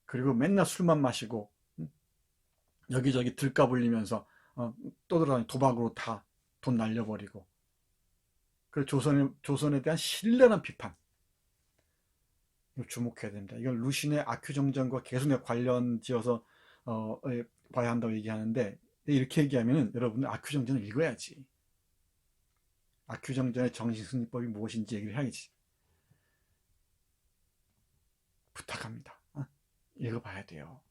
그리고 맨날 술만 마시고 여기저기 들까 불리면서 떠들어다니는 도박으로 다 돈 날려버리고, 그리고 조선에 대한 신랄한 비판, 이거 주목해야 됩니다. 이건 루신의 아큐정전과 계속 관련 지어서 봐야 한다고 얘기하는데, 이렇게 얘기하면 여러분은 아큐정전을 읽어야지. 아큐정전의 정신승리법이 무엇인지 얘기를 해야지. 부탁합니다. 읽어봐야 돼요.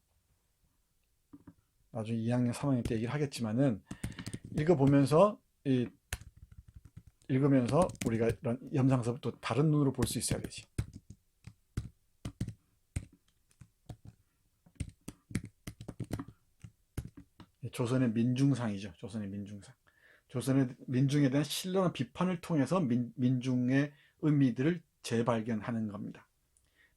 나중에 2학년 3학년 때 얘기를 하겠지만은, 읽으면서 우리가 이런 염상섭을 또 다른 눈으로 볼 수 있어야 되지. 조선의 민중상이죠. 조선의 민중상. 조선의 민중에 대한 신랄한 비판을 통해서 민중의 의미들을 재발견하는 겁니다.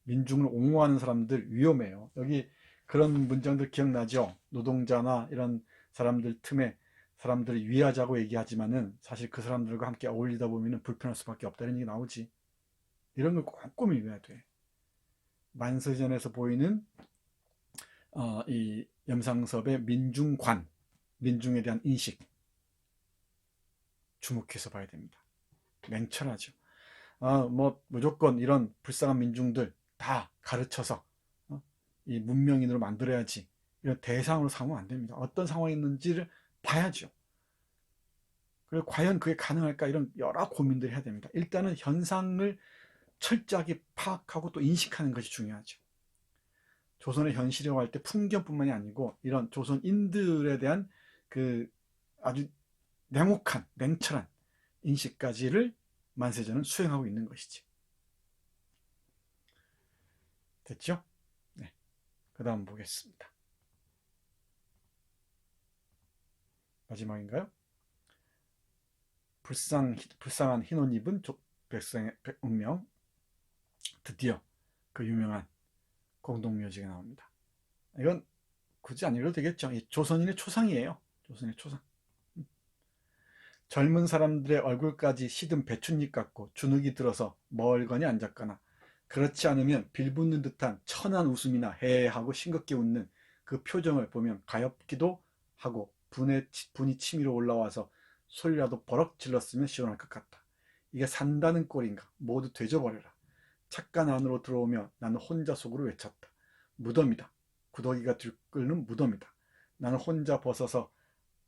민중을 옹호하는 사람들 위험해요. 여기 그런 문장들 기억나죠? 노동자나 이런 사람들 틈에 사람들을 위하자고 얘기하지만은 사실 그 사람들과 함께 어울리다 보면 불편할 수밖에 없다는 얘기 나오지. 이런 걸 꼼꼼히 읽어야 돼. 만세전에서 보이는 이 염상섭의 민중관, 민중에 대한 인식, 주목해서 봐야 됩니다. 맹철하죠. 뭐 무조건 이런 불쌍한 민중들 다 가르쳐서 이 문명인으로 만들어야지, 이런 대상으로 삼으면 안 됩니다. 어떤 상황이 있는지를 봐야죠. 그리고 과연 그게 가능할까, 이런 여러 고민들을 해야 됩니다. 일단은 현상을 철저하게 파악하고 또 인식하는 것이 중요하죠. 조선의 현실이라고 할 때 풍경뿐만이 아니고 이런 조선인들에 대한 그 아주 냉혹한, 냉철한 인식까지를 만세전은 수행하고 있는 것이지. 됐죠? 네. 그 다음 보겠습니다. 마지막인가요? 불쌍한 흰 옷 입은 백성의 운명, 드디어 그 유명한 공동묘지가 나옵니다. 이건 굳이 안 읽어도 되겠죠. 조선인의 초상이에요. 조선의 초상. 젊은 사람들의 얼굴까지 시든 배춧잎 같고 주눅이 들어서 멀거니 앉았거나, 그렇지 않으면 빌붙는 듯한 천한 웃음이나 해하고 싱겁게 웃는 그 표정을 보면 가엾기도 하고 분이 치밀어 올라와서 소리라도 버럭 질렀으면 시원할 것 같다. 이게 산다는 꼴인가. 모두 되져버려라. 착간 안으로 들어오며 나는 혼자 속으로 외쳤다. 무덤이다. 구더기가 들끓는 무덤이다. 나는 혼자 벗어서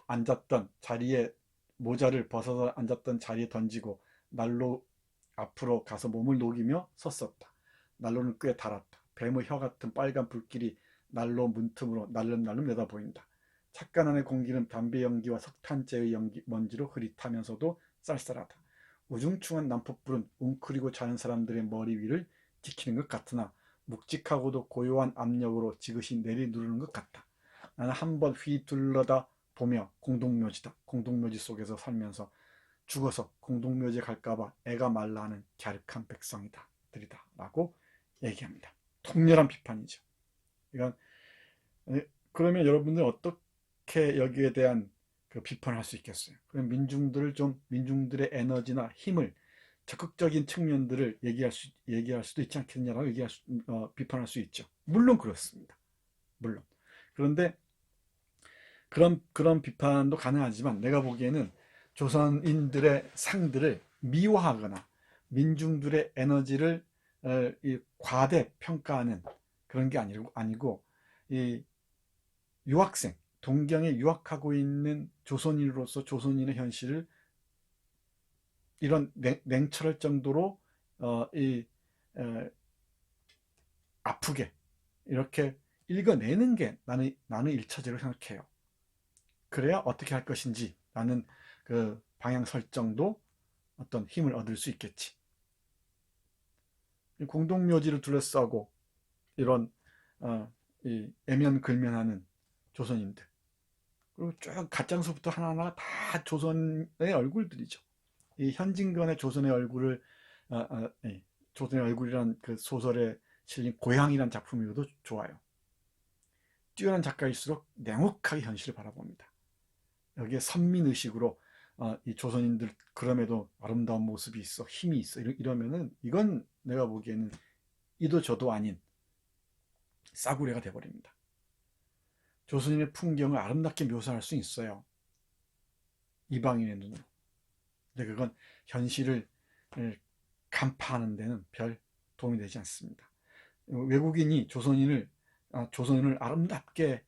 앉았던 자리에 모자를 벗어서 앉았던 자리에 던지고 난로 앞으로 가서 몸을 녹이며 섰었다. 난로는 꽤 달았다. 뱀의 혀 같은 빨간 불길이 난로 문틈으로 날름날름 내다 보인다. 착간 안의 공기는 담배 연기와 석탄재의 연기, 먼지로 흐릿하면서도 쌀쌀하다. 우중충한 난폭불은 웅크리고 자는 사람들의 머리 위를 지키는 것 같으나 묵직하고도 고요한 압력으로 지그시 내리누르는 것 같다. 나는 한번 휘둘러다 보며 공동묘지다. 공동묘지 속에서 살면서 죽어서 공동묘지에 갈까봐 애가 말라하는 갸륵한 백성이다. 들이다. 라고 얘기합니다. 통렬한 비판이죠. 이건 그러면 여러분들 어떻게 여기에 대한 그 비판을 할 수 있겠어요? 그럼 민중들의 에너지나 힘을 적극적인 측면들을 얘기할 수도 있지 않겠냐라고 비판할 수 있죠. 물론 그렇습니다. 물론. 그런데 그런 비판도 가능하지만 내가 보기에는 조선인들의 상들을 미화하거나 민중들의 에너지를 과대 평가하는 그런 게 아니고 이 유학생, 동경에 유학하고 있는 조선인으로서 조선인의 현실을 이런 냉철할 정도로 아프게 이렇게 읽어내는 게 나는 일차적으로 생각해요. 그래야 어떻게 할 것인지 라는 그 방향 설정도 어떤 힘을 얻을 수 있겠지. 공동묘지를 둘러싸고 이런 이 애면글면하는 조선인들, 그리고 쭉 갓장수부터 하나하나 다 조선의 얼굴들이죠. 이 현진건의 조선의 얼굴을 조선의 얼굴이란 그 소설에 실린 고향이란 작품이어도 좋아요. 뛰어난 작가일수록 냉혹하게 현실을 바라봅니다. 여기에 선민의식으로 이 조선인들 그럼에도 아름다운 모습이 있어, 힘이 있어 이러면은 이건 내가 보기에는 이도 저도 아닌 싸구려가 돼버립니다. 조선인의 풍경을 아름답게 묘사할 수 있어요. 이방인의 눈으로. 근데 그건 현실을 간파하는 데는 별 도움이 되지 않습니다. 외국인이 조선인을 아름답게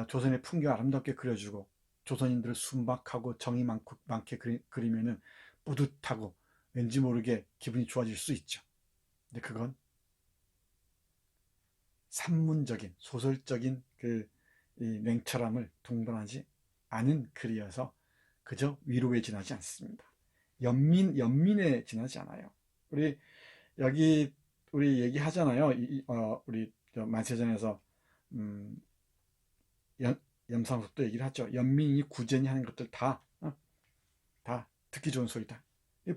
조선의 풍경을 아름답게 그려주고 조선인들을 순박하고 정이 많게 그리면은 뿌듯하고 왠지 모르게 기분이 좋아질 수 있죠. 근데 그건 산문적인 소설적인 그 냉철함을 동반하지 않은 글이어서 그저 위로에 지나지 않습니다. 연민에 지나지 않아요. 우리 얘기하잖아요. 우리 만세전에서 염상석도 얘기를 하죠. 연민이 구전이 하는 것들 다 듣기 좋은 소리다.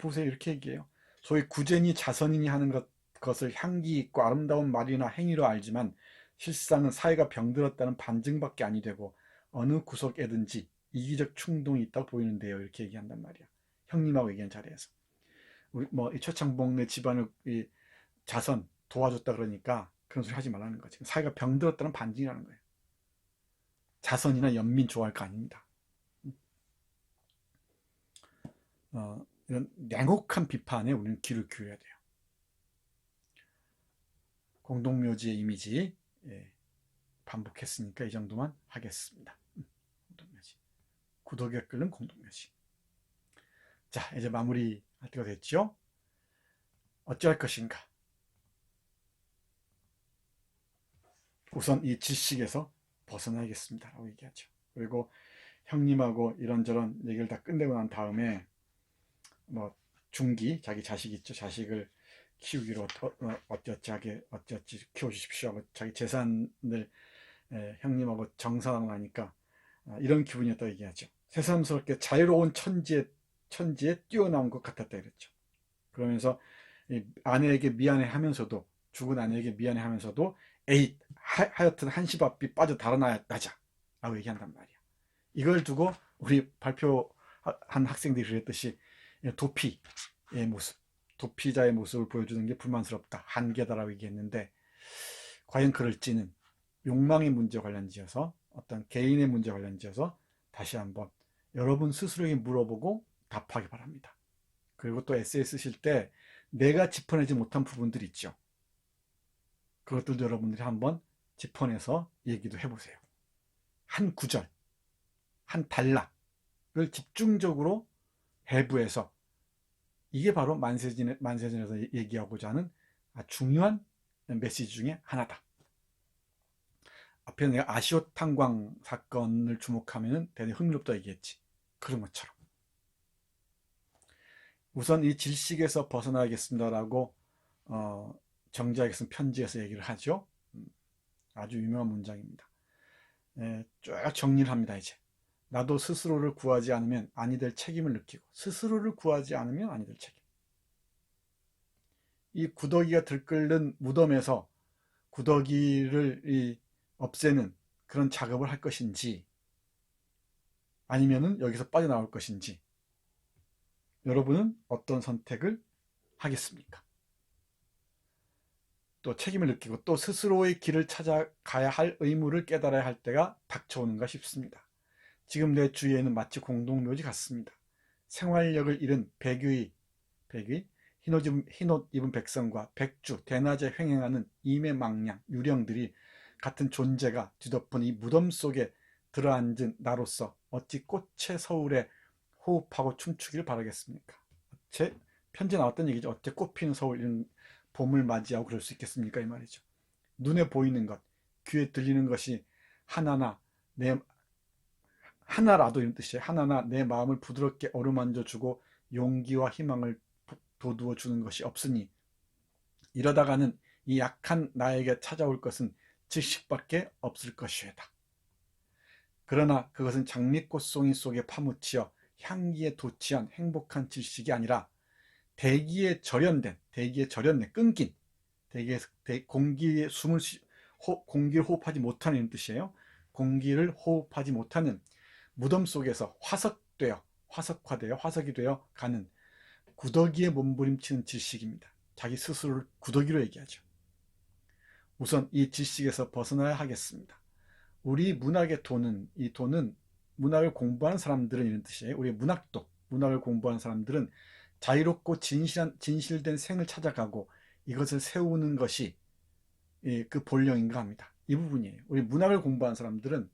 보세요. 이렇게 얘기해요. 소위 구전이 자선인이 하는 것을 향기 있고 아름다운 말이나 행위로 알지만 실상은 사회가 병들었다는 반증밖에 아니 되고 어느 구석에든지 이기적 충동이 있다고 보이는데요. 이렇게 얘기한단 말이야. 형님하고 얘기한 자리에서. 우리 이 최창봉네 집안을 자선 도와줬다 그러니까 그런 소리 하지 말라는 거지. 사회가 병들었다는 반증이라는 거예요. 자선이나 연민 좋아할 거 아닙니다. 이런 냉혹한 비판에 우리는 귀를 기울여야 돼요. 공동묘지의 이미지 반복했으니까 이 정도만 하겠습니다. 공동묘지. 구더기가 끓는 공동묘지. 자, 이제 마무리할 때가 됐죠? 어찌할 것인가? 우선 이 질식에서 벗어나야겠습니다 라고 얘기하죠. 그리고 형님하고 이런저런 얘기를 다 끝내고 난 다음에 중기 자기 자식 있죠. 자식을 키우기로 어찌어찌 키워주십시오 하고 자기 재산을 형님하고 정산하고 나니까 이런 기분이었다고 얘기하죠. 새삼스럽게 자유로운 천지에 뛰어나온 것 같았다 이랬죠. 그러면서 아내에게 미안해 하면서도 죽은 아내에게 미안해 하면서도 하여튼 한시바삐 빠져 달아나자 라고 얘기한단 말이야. 이걸 두고 우리 발표한 학생들이 그랬듯이 도피의 모습, 도피자의 모습을 보여주는 게 불만스럽다, 한계다라고 얘기했는데 과연 그럴지는 욕망의 문제 관련지어서 어떤 개인의 문제 관련지어서 다시 한번 여러분 스스로에게 물어보고 답하기 바랍니다. 그리고 또 에세이 쓰실 때 내가 짚어내지 못한 부분들이 있죠. 그것들도 여러분들이 한번 짚어내서 얘기도 해보세요. 한 구절, 한 단락을 집중적으로 해부해서, 이게 바로 만세전에서 얘기하고자 하는 중요한 메시지 중에 하나다. 앞에 내가 아시오 탄광 사건을 주목하면 대단히 흥미롭다 얘기했지. 그런 것처럼 우선 이 질식에서 벗어나겠습니다라고 정자에게 쓴 편지에서 얘기를 하죠. 아주 유명한 문장입니다. 쭉 정리를 합니다. 이제 나도 스스로를 구하지 않으면 아니 될 책임을 느끼고, 스스로를 구하지 않으면 아니 될 책임. 이 구더기가 들끓는 무덤에서 구더기를 없애는 그런 작업을 할 것인지, 아니면은 여기서 빠져나올 것인지, 여러분은 어떤 선택을 하겠습니까? 또 책임을 느끼고 또 스스로의 길을 찾아가야 할 의무를 깨달아야 할 때가 닥쳐오는가 싶습니다. 지금 내 주위에는 마치 공동묘지 같습니다. 생활력을 잃은 백의, 흰옷 입은 백성과 백주, 대낮에 횡행하는 임의망량, 유령들이 같은 존재가 뒤덮은 이 무덤 속에 들어앉은 나로서 어찌 꽃의 서울에 호흡하고 춤추길 바라겠습니까? 제 편지에 나왔던 얘기죠. 어째 꽃피는 서울, 이런 봄을 맞이하고 그럴 수 있겠습니까? 이 말이죠. 눈에 보이는 것, 귀에 들리는 것이 하나라도, 이런 뜻이에요. 하나나 내 마음을 부드럽게 어루만져 주고 용기와 희망을 돋우어 주는 것이 없으니, 이러다가는 이 약한 나에게 찾아올 것은 질식밖에 없을 것이다. 그러나 그것은 장미꽃송이 속에 파묻혀 향기에 도취한 행복한 질식이 아니라 대기에 절연된, 끊긴, 공기를 호흡하지 못하는 뜻이에요. 공기를 호흡하지 못하는 무덤 속에서 화석화되어 화석이 되어 가는 구더기에 몸부림치는 질식입니다. 자기 스스로를 구더기로 얘기하죠. 우선 이 질식에서 벗어나야 하겠습니다. 우리 문학의 도는, 이 도는 문학을 공부하는 사람들은, 이런 뜻이에요. 우리 문학을 공부하는 사람들은 자유롭고 진실된 생을 찾아가고 이것을 세우는 것이 그 본령인가 합니다. 이 부분이에요. 우리 문학을 공부하는 사람들은,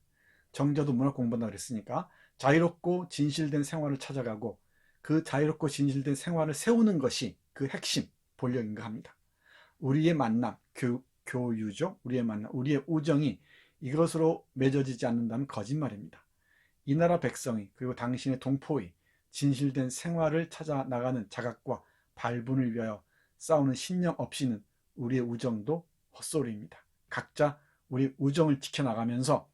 정자도 문학 공부한다고 그랬으니까 자유롭고 진실된 생활을 찾아가고 그 자유롭고 진실된 생활을 세우는 것이 그 핵심, 본령인가 합니다. 우리의 만남, 교유죠. 우리의 만남, 우리의 우정이 이것으로 맺어지지 않는다면 거짓말입니다. 이 나라 백성이, 그리고 당신의 동포의 진실된 생활을 찾아 나가는 자각과 발분을 위하여 싸우는 신념 없이는 우리의 우정도 헛소리입니다. 각자 우리 우정을 지켜나가면서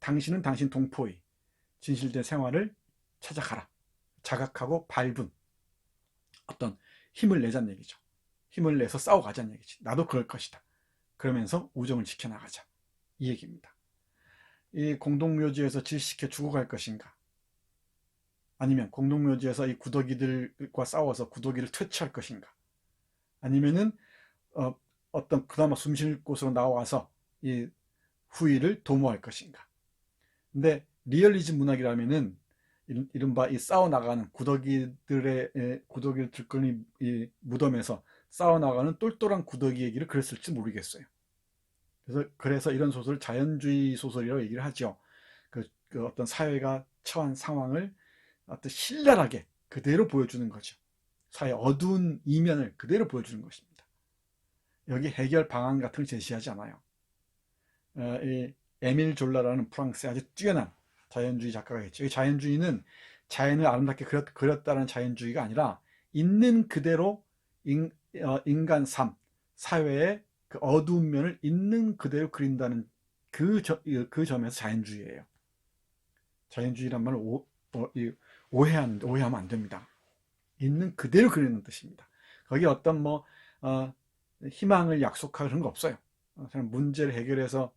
당신은 당신 동포의 진실된 생활을 찾아가라. 자각하고 발분, 어떤 힘을 내자는 얘기죠. 힘을 내서 싸워가자는 얘기지. 나도 그럴 것이다. 그러면서 우정을 지켜나가자, 이 얘기입니다. 이 공동묘지에서 질식해 죽어갈 것인가, 아니면 공동묘지에서 이 구더기들과 싸워서 구더기를 퇴치할 것인가, 아니면은 어떤 그나마 숨쉴 곳으로 나와서 이 후위를 도모할 것인가. 근데 리얼리즘 문학이라면은 이른바 이 싸워나가는 구더기를 들끓는 이 무덤에서 싸워나가는 똘똘한 구더기 얘기를 그랬을지 모르겠어요. 그래서 이런 소설을 자연주의 소설이라고 얘기를 하죠. 그 어떤 사회가 처한 상황을 어떤 신랄하게 그대로 보여주는 거죠. 사회의 어두운 이면을 그대로 보여주는 것입니다. 여기 해결 방안 같은 걸 제시하지 않아요. 이 에밀 졸라라는 프랑스의 아주 뛰어난 자연주의 작가가 있죠. 이 자연주의는 자연을 아름답게 그렸다는 자연주의가 아니라 있는 그대로 인간 삶, 사회의 그 어두운 면을 있는 그대로 그린다는 그 점에서 자연주의예요. 자연주의란 말을 오해하면 안 됩니다. 있는 그대로 그리는 뜻입니다. 거기에 어떤 희망을 약속하는 그런 거 없어요. 문제를 해결해서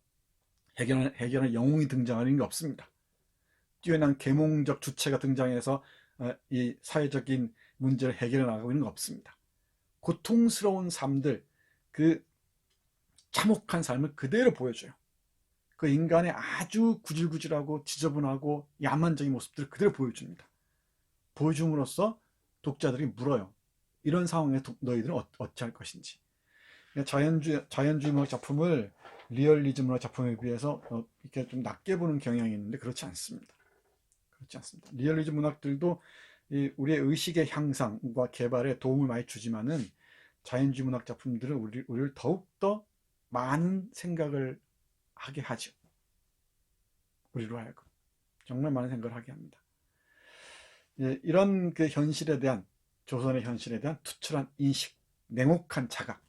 해결하는 영웅이 등장하는 게 없습니다. 뛰어난 계몽적 주체가 등장해서 이 사회적인 문제를 해결해 나가고 있는 거 없습니다. 고통스러운 삶들, 그 참혹한 삶을 그대로 보여줘요. 그 인간의 아주 구질구질하고 지저분하고 야만적인 모습들을 그대로 보여줍니다. 보여줌으로써 독자들이 물어요. 이런 상황에 너희들은 어찌할 것인지. 자연주의 문학 작품을 리얼리즘 문학 작품에 비해서 이렇게 좀 낮게 보는 경향이 있는데 그렇지 않습니다. 그렇지 않습니다. 리얼리즘 문학들도 우리의 의식의 향상과 개발에 도움을 많이 주지만은 자연주의 문학 작품들은 우리를 더욱더 많은 생각을 하게 하죠. 우리로 하여금 정말 많은 생각을 하게 합니다. 이런 그 현실에 대한, 조선의 현실에 대한 투철한 인식, 냉혹한 자각,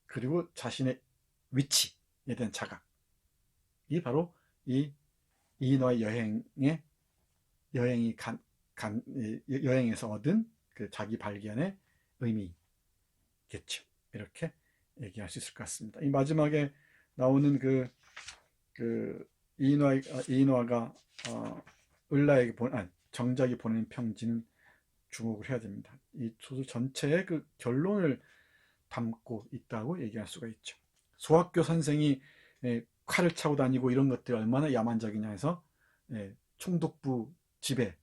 그리고 자신의 위치에 대한 자각이 바로 이 이인화의 여행에서 얻은 그 자기 발견의 의미겠죠. 이렇게 얘기할 수 있을 것 같습니다. 이 마지막에 나오는 이인화가 정작이 보낸 편지는 주목을 해야 됩니다. 이 소설 전체의 그 결론을 담고 있다고 얘기할 수가 있죠. 소학교 선생이 칼을 차고 다니고 이런 것들이 얼마나 야만적이냐 해서 총독부 지배에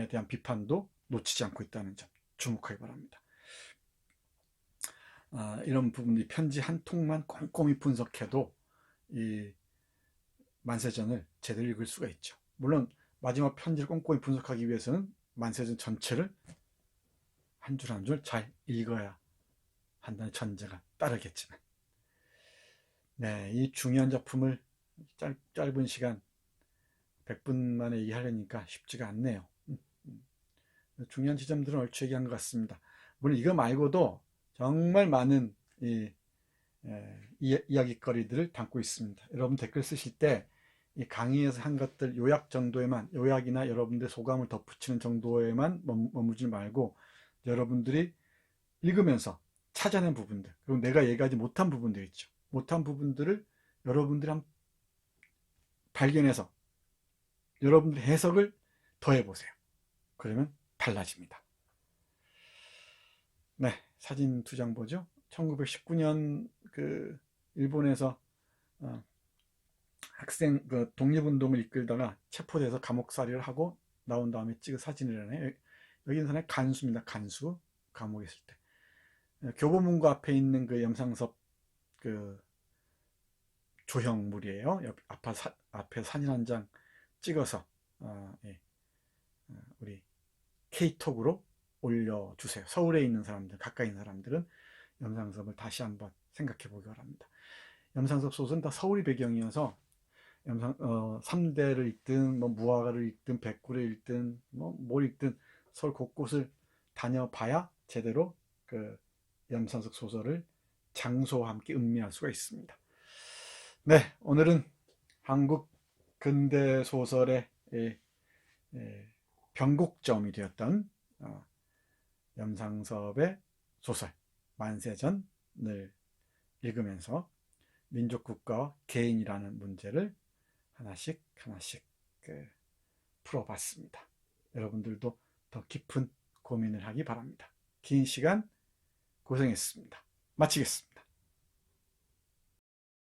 대한 비판도 놓치지 않고 있다는 점 주목하기 바랍니다. 이런 부분이 편지 한 통만 꼼꼼히 분석해도 이 만세전을 제대로 읽을 수가 있죠. 물론 마지막 편지를 꼼꼼히 분석하기 위해서는 만세전 전체를 한 줄 한 줄 잘 읽어야 한다는 전제가 따르겠지만, 네, 이 중요한 작품을 짧은 시간 100분 만에 얘기하려니까 쉽지가 않네요. 중요한 지점들은 얼추 얘기한 것 같습니다. 물론 이거 말고도 정말 많은 이야기거리들을 담고 있습니다. 여러분 댓글 쓰실 때 이 강의에서 한 것들 요약 정도에만, 요약이나 여러분들의 소감을 덧붙이는 정도에만 머무지 말고 여러분들이 읽으면서 찾아낸 부분들, 그리고 내가 얘기하지 못한 부분들 있죠. 못한 부분들을 여러분들이 한번 발견해서 여러분들의 해석을 더해보세요. 그러면 달라집니다. 네, 사진 2장 보죠. 1919년 그 일본에서 학생 독립운동을 이끌다가 체포돼서 감옥살이를 하고 나온 다음에 찍은 사진이라네요. 여기는 사람의 간수입니다. 간수. 감옥에 있을 때. 교보문고 앞에 있는 그 염상섭 그 조형물이에요. 앞에 사진 한 장 찍어서 우리 케이톡으로 올려주세요. 서울에 있는 사람들, 가까이 있는 사람들은 염상섭을 다시 한번 생각해 보기 바랍니다. 염상섭 소설은 다 서울이 배경이어서 3대를 읽든 무화과를 읽든 백구를 읽든 뭘 읽든 서울 곳곳을 다녀봐야 제대로 그 염상섭 소설을 장소와 함께 음미할 수가 있습니다. 네, 오늘은 한국 근대 소설의 변곡점이 되었던 염상섭의 소설 만세전을 읽으면서 민족국가와 개인이라는 문제를 하나씩 풀어봤습니다. 여러분들도 더 깊은 고민을 하기 바랍니다. 긴 시간 고생했습니다. 마치겠습니다.